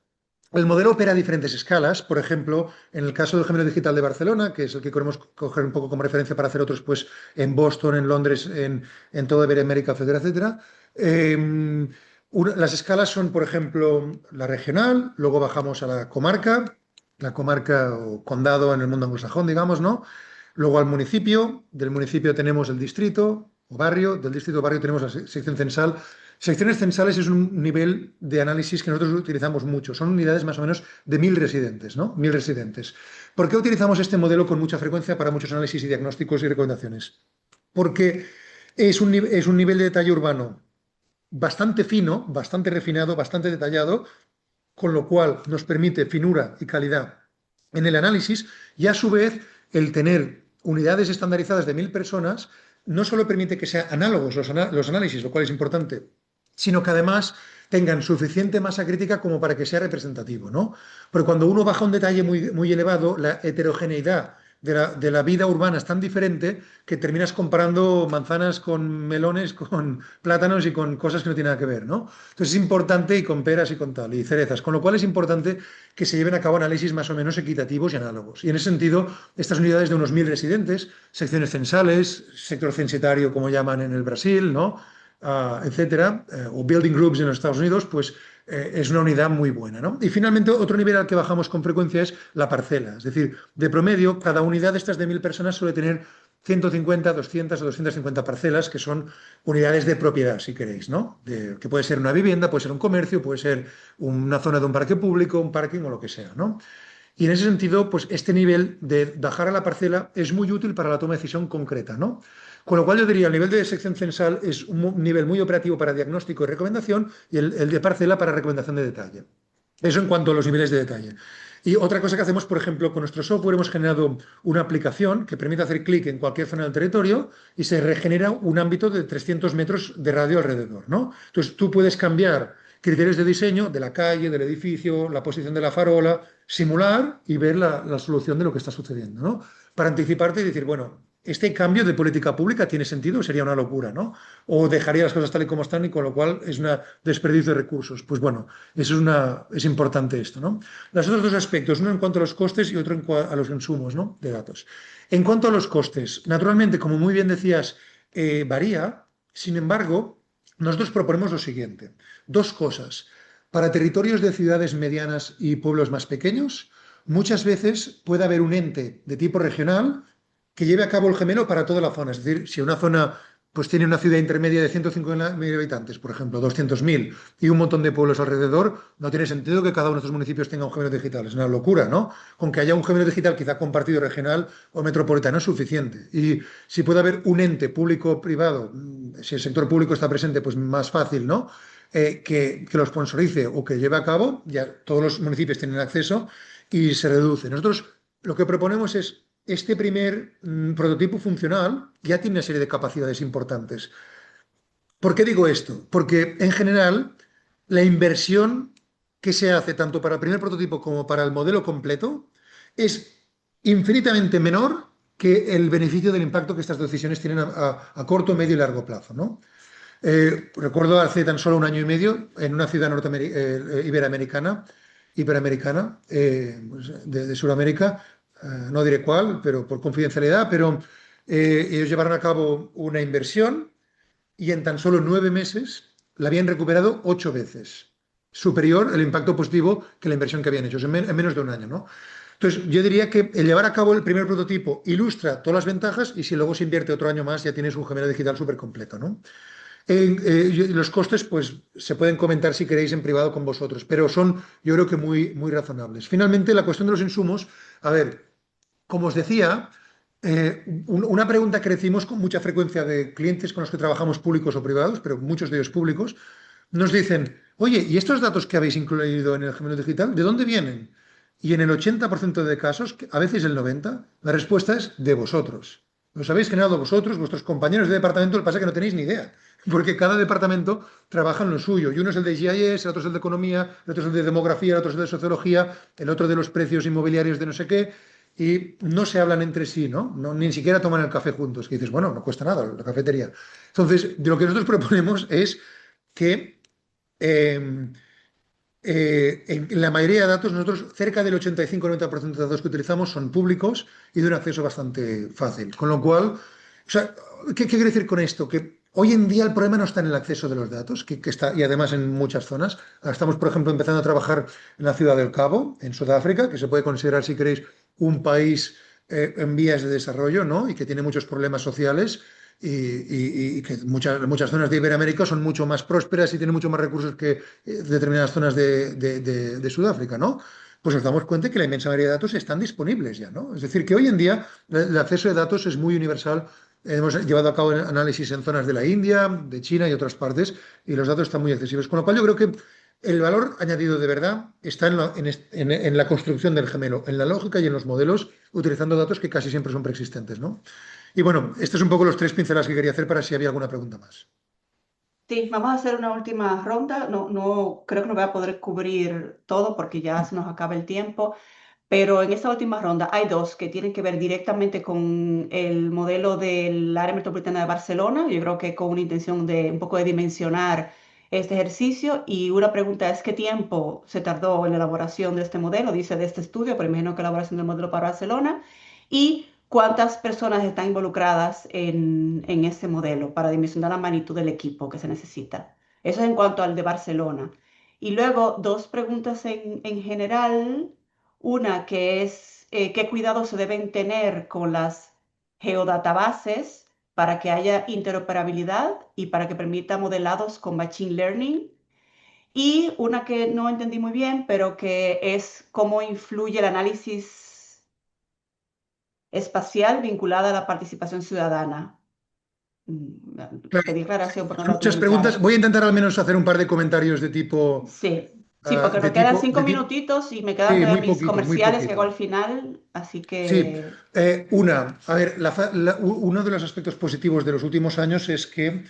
el modelo opera a diferentes escalas. Por ejemplo, en el caso del gemelo digital de Barcelona, que es el que queremos coger un poco como referencia para hacer otros, pues en Boston, en Londres, en toda Iberoamérica, etcétera, etcétera. Las escalas son, por ejemplo, la regional, luego bajamos a la comarca o condado en el mundo anglosajón, digamos, ¿no? Luego al municipio, del municipio tenemos el distrito o barrio, del distrito o barrio tenemos la sección censal. Secciones censales es un nivel de análisis que nosotros utilizamos mucho. Son unidades más o menos de 1.000 residentes, ¿no? 1.000 residentes. ¿Por qué utilizamos este modelo con mucha frecuencia para muchos análisis y diagnósticos y recomendaciones? Porque es un nivel de detalle urbano bastante fino, bastante refinado, bastante detallado, con lo cual nos permite finura y calidad en el análisis y a su vez el tener unidades estandarizadas de 1.000 personas no solo permite que sean análogos los análisis, lo cual es importante, sino que además tengan suficiente masa crítica como para que sea representativo, ¿no? Porque cuando uno baja un detalle muy, muy elevado, la heterogeneidad de la vida urbana es tan diferente que terminas comparando manzanas con melones, con plátanos y con cosas que no tienen nada que ver, ¿no? Entonces es importante y con peras y con tal, y cerezas, con lo cual es importante que se lleven a cabo análisis más o menos equitativos y análogos. Y en ese sentido, estas unidades de unos 1.000 residentes, secciones censales, sector censitario como llaman en el Brasil, ¿no? Etcétera, o building groups en los Estados Unidos, pues es una unidad muy buena, ¿no? Y finalmente, otro nivel al que bajamos con frecuencia es la parcela. Es decir, de promedio, cada unidad de estas de 1.000 personas suele tener 150, 200 o 250 parcelas, que son unidades de propiedad, si queréis, ¿no? Que puede ser una vivienda, puede ser un comercio, puede ser una zona de un parque público, un parking o lo que sea, ¿no? Y en ese sentido, pues este nivel de bajar a la parcela es muy útil para la toma de decisión concreta, ¿no? Con lo cual yo diría, el nivel de sección censal es un nivel muy operativo para diagnóstico y recomendación y el de parcela para recomendación de detalle. Eso en cuanto a los niveles de detalle. Y otra cosa que hacemos, por ejemplo, con nuestro software hemos generado una aplicación que permite hacer clic en cualquier zona del territorio y se regenera un ámbito de 300 metros de radio alrededor, ¿no? Entonces tú puedes cambiar criterios de diseño de la calle, del edificio, la posición de la farola, simular y ver la solución de lo que está sucediendo, ¿no? Para anticiparte y decir, bueno, este cambio de política pública tiene sentido o sería una locura, ¿no? O dejaría las cosas tal y como están y con lo cual es un desperdicio de recursos. Pues bueno, es importante esto, ¿no? Los otros dos aspectos, uno en cuanto a los costes y otro a los insumos, ¿no? De datos. En cuanto a los costes, naturalmente, como muy bien decías, varía. Sin embargo, nosotros proponemos lo siguiente. Dos cosas. Para territorios de ciudades medianas y pueblos más pequeños, muchas veces puede haber un ente de tipo regional que lleve a cabo el gemelo para toda la zona. Es decir, si una zona pues tiene una ciudad intermedia de 150.000 habitantes, por ejemplo, 200.000 y un montón de pueblos alrededor, no tiene sentido que cada uno de estos municipios tenga un gemelo digital. Es una locura, ¿no? Con que haya un gemelo digital quizá compartido regional o metropolitano es suficiente. Y si puede haber un ente público-privado, si el sector público está presente, pues más fácil, ¿no? Que lo sponsorice o que lleve a cabo, ya todos los municipios tienen acceso y se reduce. Nosotros lo que proponemos es este primer prototipo funcional ya tiene una serie de capacidades importantes. ¿Por qué digo esto? Porque en general la inversión que se hace tanto para el primer prototipo como para el modelo completo es infinitamente menor que el beneficio del impacto que estas decisiones tienen a corto, medio y largo plazo, ¿no? Recuerdo hace tan solo un año y medio en una ciudad iberamericana, pues, de Sudamérica, no diré cuál, pero por confidencialidad, pero ellos llevaron a cabo una inversión y en tan solo 9 meses la habían recuperado 8 veces, superior el impacto positivo que la inversión que habían hecho, en menos de un año, ¿no? Entonces, yo diría que el llevar a cabo el primer prototipo ilustra todas las ventajas y si luego se invierte otro año más ya tienes un gemelo digital súper completo, ¿no? Los costes, pues, se pueden comentar si queréis en privado con vosotros, pero son, yo creo que muy, muy razonables. Finalmente, la cuestión de los insumos, a ver, como os decía, una pregunta que recibimos con mucha frecuencia de clientes con los que trabajamos públicos o privados, pero muchos de ellos públicos, nos dicen, oye, ¿y estos datos que habéis incluido en el gemelo digital, de dónde vienen? Y en el 80% de casos, a veces el 90%, la respuesta es de vosotros. Los habéis generado vosotros, vuestros compañeros de departamento, lo que pasa es que no tenéis ni idea, porque cada departamento trabaja en lo suyo. Y uno es el de GIS, el otro es el de economía, el otro es el de demografía, el otro es el de sociología, el otro de los precios inmobiliarios de no sé qué, y no se hablan entre sí, ¿no? Ni siquiera toman el café juntos, que dices, bueno, no cuesta nada la cafetería. Entonces, de lo que nosotros proponemos es que eh, en la mayoría de datos, nosotros cerca del 85-90% de datos que utilizamos son públicos y de un acceso bastante fácil. Con lo cual, o sea, ¿qué quiere decir con esto? Que hoy en día el problema no está en el acceso de los datos, que está, y además en muchas zonas. Estamos, por ejemplo, empezando a trabajar en la ciudad del Cabo, en Sudáfrica, que se puede considerar, si queréis, un país en vías de desarrollo, ¿no? Y que tiene muchos problemas sociales y que muchas zonas de Iberoamérica son mucho más prósperas y tienen mucho más recursos que determinadas zonas de Sudáfrica, ¿no? Pues nos damos cuenta que la inmensa mayoría de datos están disponibles ya, ¿no? Es decir, que hoy en día el acceso de datos es muy universal. Hemos llevado a cabo análisis en zonas de la India, de China y otras partes, y los datos están muy accesibles. Con lo cual yo creo que el valor añadido de verdad está en la construcción del gemelo, en la lógica y en los modelos, utilizando datos que casi siempre son preexistentes, ¿no? Y bueno, estos son un poco los tres pinceladas que quería hacer para si había alguna pregunta más. Sí, vamos a hacer una última ronda. No, no, creo que no voy a poder cubrir todo porque ya se nos acaba el tiempo, pero en esta última ronda hay dos que tienen que ver directamente con el modelo del área metropolitana de Barcelona. Yo creo que con una intención de un poco de dimensionar este ejercicio. Y una pregunta es, ¿qué tiempo se tardó en la elaboración de este modelo? Dice de este estudio, pero imagino que la elaboración del modelo para Barcelona. Y cuántas personas están involucradas en este modelo para dimensionar la magnitud del equipo que se necesita. Eso es en cuanto al de Barcelona. Y luego dos preguntas en general. Una que es, ¿qué cuidados se deben tener con las geodatabases para que haya interoperabilidad y para que permita modelados con Machine Learning? Y una que no entendí muy bien, pero que es cómo influye el análisis espacial vinculada a la participación ciudadana. Claro, Pedí aclaración porque no son lo tuve muchas muy preguntas. claro. Voy a intentar al menos hacer un par de comentarios de tipo, Sí, sí, porque de me quedan tipo, 5 minutitos y me quedan sí, todavía muy mis poquito, muy comerciales que hago poquito. al final, así Sí, que a ver, uno de los aspectos positivos de los últimos años es que,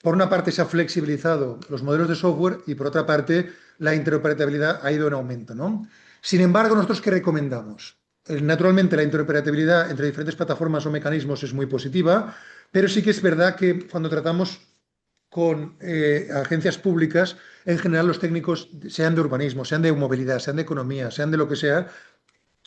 por una parte, se ha flexibilizado los modelos de software y, por otra parte, la interoperabilidad ha ido en aumento, ¿no? Sin embargo, ¿nosotros qué recomendamos? Naturalmente, la interoperabilidad entre diferentes plataformas o mecanismos es muy positiva, pero sí que es verdad que cuando tratamos con agencias públicas, en general los técnicos, sean de urbanismo, sean de movilidad, sean de economía, sean de lo que sea,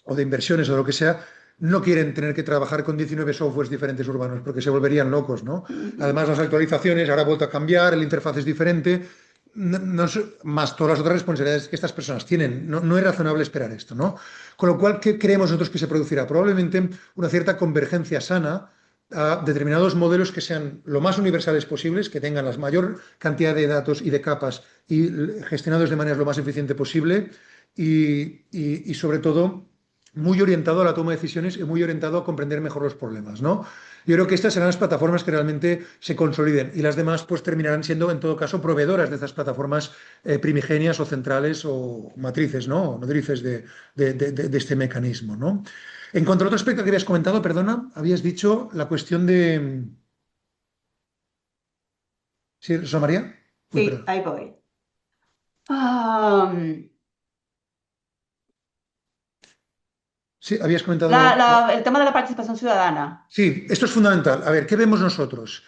o de inversiones o de lo que sea, no quieren tener que trabajar con 19 softwares diferentes urbanos porque se volverían locos, ¿no? ujú, Además, las actualizaciones ahora ha vuelto a cambiar, el interfaz es diferente, más todas las otras responsabilidades que estas personas tienen. No, no es razonable esperar esto, ¿no? Con lo cual, ¿qué creemos nosotros que se producirá? Probablemente una cierta convergencia sana a determinados modelos que sean lo más universales posibles, que tengan la mayor cantidad de datos y de capas y gestionados de manera lo más eficiente posible y sobre todo muy orientado a la toma de decisiones y muy orientado a comprender mejor los problemas, ¿no? Yo creo que estas serán las plataformas que realmente se consoliden y las demás pues terminarán siendo en todo caso proveedoras de estas plataformas primigenias o centrales o matrices, ¿no? O nodrices de este mecanismo, ¿no? En cuanto al otro aspecto que habías comentado, perdona, habías dicho la cuestión de... ¿Sí, Rosa María? Uy, sí, perdón. ahí voy. Ah, Sí, habías comentado... el tema de la participación ciudadana. Sí, esto es fundamental. A ver, ¿qué vemos nosotros?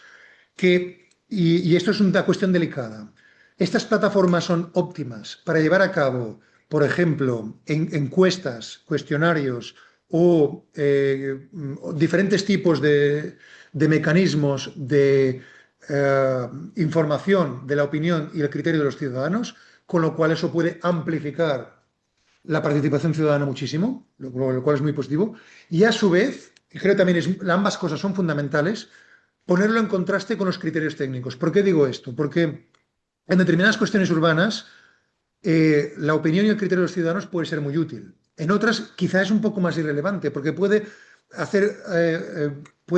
Y esto es una cuestión delicada, estas plataformas son óptimas para llevar a cabo, por ejemplo, encuestas, cuestionarios o diferentes tipos de mecanismos de información de la opinión y el criterio de los ciudadanos, con lo cual eso puede amplificar la participación ciudadana muchísimo, lo cual es muy positivo. Y a su vez, y creo que también ambas cosas son fundamentales, ponerlo en contraste con los criterios técnicos. ¿Por qué digo esto? Porque en determinadas cuestiones urbanas la opinión y el criterio de los ciudadanos puede ser muy útil. En otras quizá es un poco más irrelevante porque puede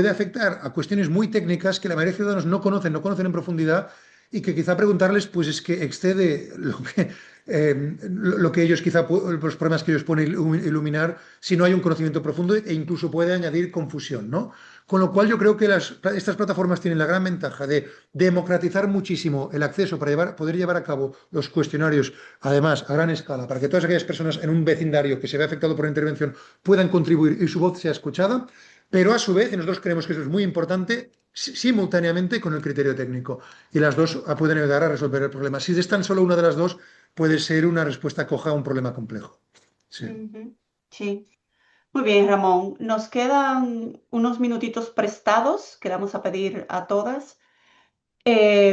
afectar a cuestiones muy técnicas que la mayoría de ciudadanos no conocen en profundidad y que quizá preguntarles pues es que excede lo que ellos quizá, los problemas que ellos pueden iluminar si no hay un conocimiento profundo e incluso puede añadir confusión, ¿no? Con lo cual yo creo que estas plataformas tienen la gran ventaja de democratizar muchísimo el acceso para poder llevar a cabo los cuestionarios, además a gran escala, para que todas aquellas personas en un vecindario que se ve afectado por la intervención puedan contribuir y su voz sea escuchada, pero a su vez, y nosotros creemos que eso es muy importante, simultáneamente con el criterio técnico. Y las dos pueden ayudar a resolver el problema. Si es tan solo una de las dos, puede ser una respuesta coja a un problema complejo. Sí. Ujú, sí. Muy bien, Ramón. Nos quedan unos minutitos prestados que vamos a pedir a todas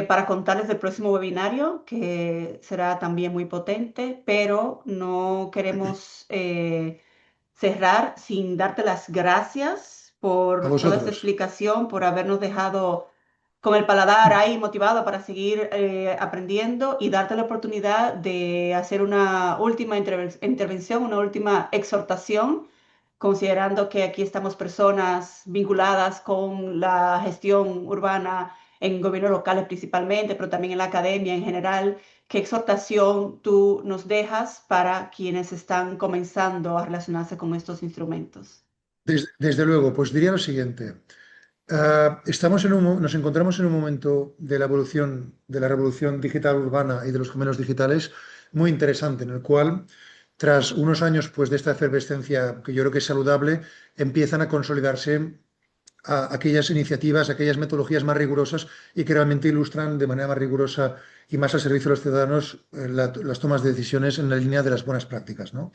para contarles del próximo webinario, que será también muy potente, pero no queremos cerrar sin darte las gracias A por toda esta vosotros. explicación, por habernos dejado con el paladar ahí motivado para seguir aprendiendo y darte la oportunidad de hacer una última intervención, una última exhortación, considerando que aquí estamos personas vinculadas con la gestión urbana en gobiernos locales principalmente, pero también en la academia en general. ¿Qué exhortación tú nos dejas para quienes están comenzando a relacionarse con estos instrumentos? Desde luego, pues diría lo siguiente. Nos encontramos en un momento de la evolución, de la revolución digital urbana y de los gemelos digitales muy interesante, en el cual, tras unos años pues, de esta efervescencia que yo creo que es saludable, empiezan a consolidarse aquellas iniciativas, aquellas metodologías más rigurosas y que realmente ilustran de manera más rigurosa y más al servicio de los ciudadanos las tomas de decisiones en la línea de las buenas prácticas, ¿no?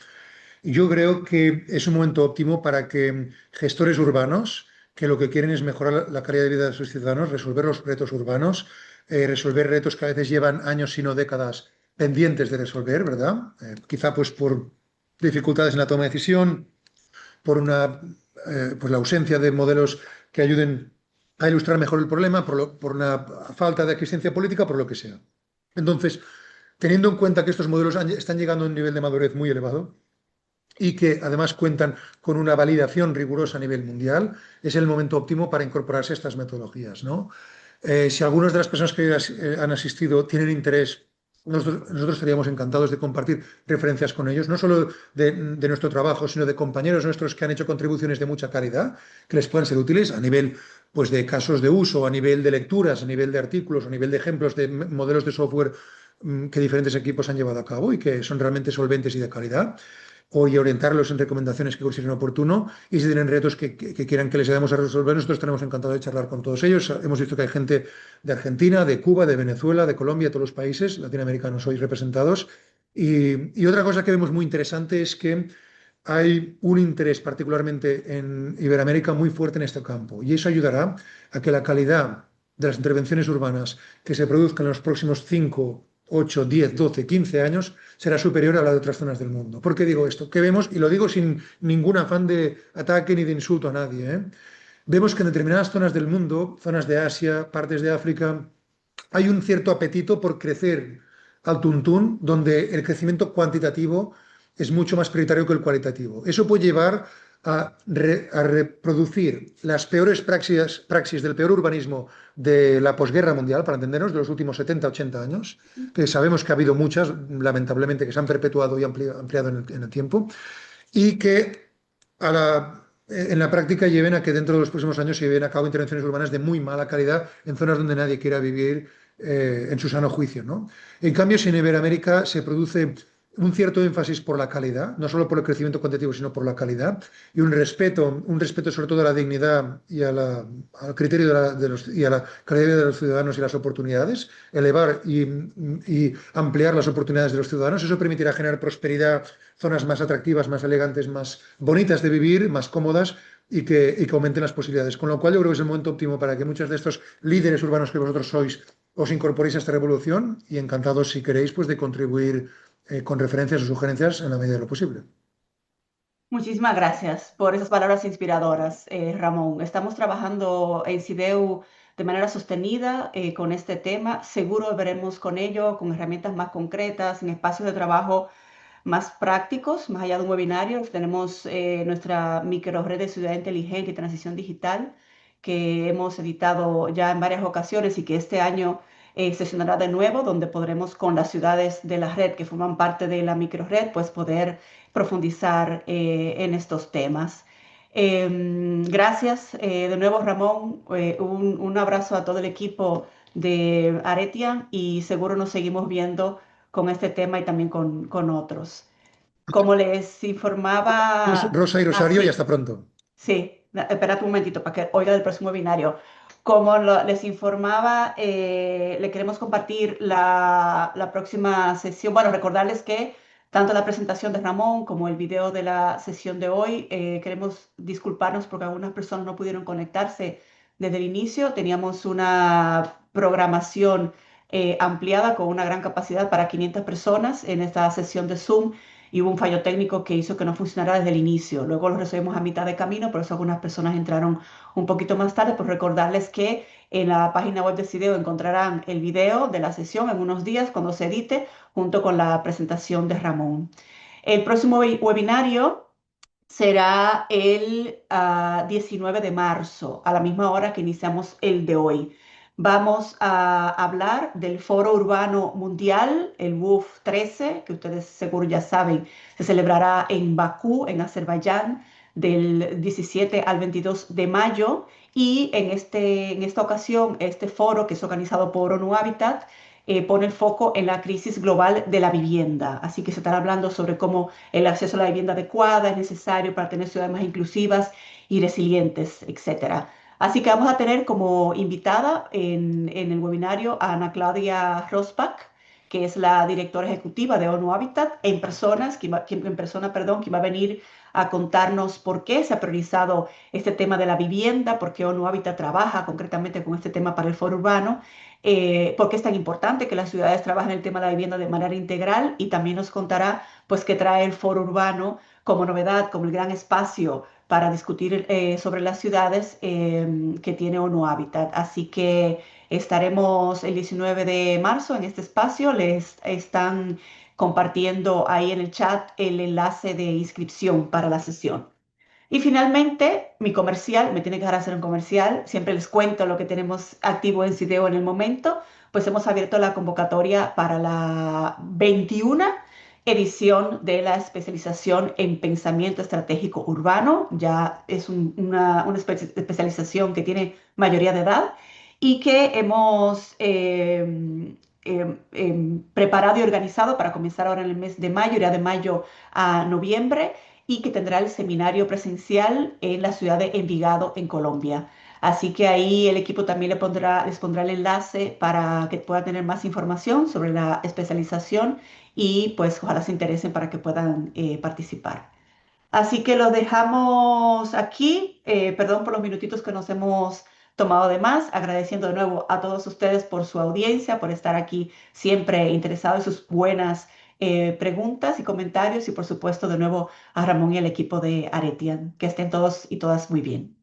Y yo creo que es un momento óptimo para que gestores urbanos, que lo que quieren es mejorar la calidad de vida de sus ciudadanos, resolver los retos urbanos, resolver retos que a veces llevan años, si no décadas, pendientes de resolver, ¿verdad? Quizá pues por dificultades en la toma de decisión, por la ausencia de modelos que ayuden a ilustrar mejor el problema, por una falta de existencia política, por lo que sea. Entonces, teniendo en cuenta que estos modelos están llegando a un nivel de madurez muy elevado y que además cuentan con una validación rigurosa a nivel mundial, es el momento óptimo para incorporarse a estas metodologías, ¿no? Si algunas de las personas que han asistido tienen interés, nosotros estaríamos encantados de compartir referencias con ellos, no solo de nuestro trabajo, sino de compañeros nuestros que han hecho contribuciones de mucha calidad, que les puedan ser útiles a nivel, pues, de casos de uso, a nivel de lecturas, a nivel de artículos, a nivel de ejemplos de modelos de software que diferentes equipos han llevado a cabo y que son realmente solventes y de calidad, o y orientarlos en recomendaciones que consideren oportuno, y si tienen retos que quieran que les ayudemos a resolver, nosotros estaremos encantados de charlar con todos ellos. Hemos visto que hay gente de Argentina, de Cuba, de Venezuela, de Colombia, todos los países latinoamericanos hoy representados. Y otra cosa que vemos muy interesante es que hay un interés particularmente en Iberoamérica muy fuerte en este campo, y eso ayudará a que la calidad de las intervenciones urbanas que se produzcan en los próximos 5, 8, 10, 12, 15 años será superior a la de otras zonas del mundo. ¿Por qué digo esto? Que vemos, y lo digo sin ningún afán de ataque ni de insulto a nadie, ¿eh? Vemos que en determinadas zonas del mundo, zonas de Asia, partes de África, hay un cierto apetito por crecer al tuntún, donde el crecimiento cuantitativo es mucho más prioritario que el cualitativo. Eso puede llevar a reproducir las peores praxis del peor urbanismo de la posguerra mundial, para entendernos, de los últimos 70, 80 años, que sabemos que ha habido muchas, lamentablemente, que se han perpetuado y ampliado en el tiempo, y que en la práctica lleven a que dentro de los próximos años se lleven a cabo intervenciones urbanas de muy mala calidad en zonas donde nadie quiera vivir en su sano juicio, ¿no? En cambio, si en Iberoamérica se produce un cierto énfasis por la calidad, no solo por el crecimiento cuantitativo, sino por la calidad, y un respeto sobre todo a la dignidad y al criterio y a la calidad de los ciudadanos y las oportunidades, elevar y ampliar las oportunidades de los ciudadanos, eso permitirá generar prosperidad, zonas más atractivas, más elegantes, más bonitas de vivir, más cómodas, y que aumenten las posibilidades. Con lo cual yo creo que es el momento óptimo para que muchos de estos líderes urbanos que vosotros sois os incorporéis a esta revolución, y encantados, si queréis, pues de contribuir con referencias o sugerencias en la medida de lo posible. Muchísimas gracias por esas palabras inspiradoras, Ramón. Estamos trabajando en CIDEU de manera sostenida con este tema. Seguro veremos con ello, con herramientas más concretas, en espacios de trabajo más prácticos, más allá de un webinario. Tenemos nuestra microred de ciudad inteligente y transición digital que hemos editado ya en varias ocasiones y que este año sesionará de nuevo, donde podremos con las ciudades de la red que forman parte de la microred, pues poder profundizar en estos temas. Gracias de nuevo, Ramón. Un abrazo a todo el equipo de Aretian y seguro nos seguimos viendo con este tema y también con otros. Como les informaba, Rosa y Rosario, y así, hasta pronto. sí, espérate un momentito para que oiga del próximo binario. Como les informaba, le queremos compartir la próxima sesión. Bueno, recordarles que tanto la presentación de Ramón como el video de la sesión de hoy, queremos disculparnos porque algunas personas no pudieron conectarse desde el inicio. Teníamos una programación ampliada con una gran capacidad para 500 personas en esta sesión de Zoom y hubo un fallo técnico que hizo que no funcionara desde el inicio. Luego lo resolvimos a mitad de camino, por eso algunas personas entraron un poquito más tarde. Por recordarles que en la página web de CIDEO encontrarán el video de la sesión en unos días cuando se edite, junto con la presentación de Ramón. El próximo webinario será el 19 de marzo, a la misma hora que iniciamos el de hoy. Vamos a hablar del Foro Urbano Mundial, el WUF 13, que ustedes seguro ya saben, se celebrará en Bakú, en Azerbaiyán, del 17 al 22 de mayo. Y en esta ocasión, este foro, que es organizado por ONU Habitat, pone el foco en la crisis global de la vivienda. Así que se estará hablando sobre cómo el acceso a la vivienda adecuada es necesario para tener ciudades más inclusivas y resilientes, etcétera. Así que vamos a tener como invitada en el webinario a Ana Claudia Rosbach, que es la directora ejecutiva de ONU Habitat, en persona, perdón, que va a venir a contarnos por qué se ha priorizado este tema de la vivienda, por qué ONU Habitat trabaja concretamente con este tema para el foro urbano, por qué es tan importante que las ciudades trabajen el tema de la vivienda de manera integral, y también nos contará pues qué trae el foro urbano como novedad, como el gran espacio para discutir sobre las ciudades que tiene ONU Habitat. Así que estaremos el 19 de marzo en este espacio. Les están compartiendo ahí en el chat el enlace de inscripción para la sesión. Y finalmente, mi comercial, me tiene que dejar hacer un comercial, siempre les cuento lo que tenemos activo en Sideo en el momento, pues hemos abierto la convocatoria para la 21 edición de la especialización en pensamiento estratégico urbano. Ya es una especialización que tiene mayoría de edad y que hemos preparado y organizado para comenzar ahora en el mes de mayo, irá de mayo a noviembre y que tendrá el seminario presencial en la ciudad de Envigado, en Colombia. Así que ahí el equipo también les pondrá el enlace para que puedan tener más información sobre la especialización y pues ojalá se interesen para que puedan participar. Así que lo dejamos aquí. Perdón por los minutitos que nos hemos tomado de más, agradeciendo de nuevo a todos ustedes por su audiencia, por estar aquí siempre interesados en sus buenas preguntas y comentarios y por supuesto de nuevo a Ramón y al equipo de Aretian. Que estén todos y todas muy bien.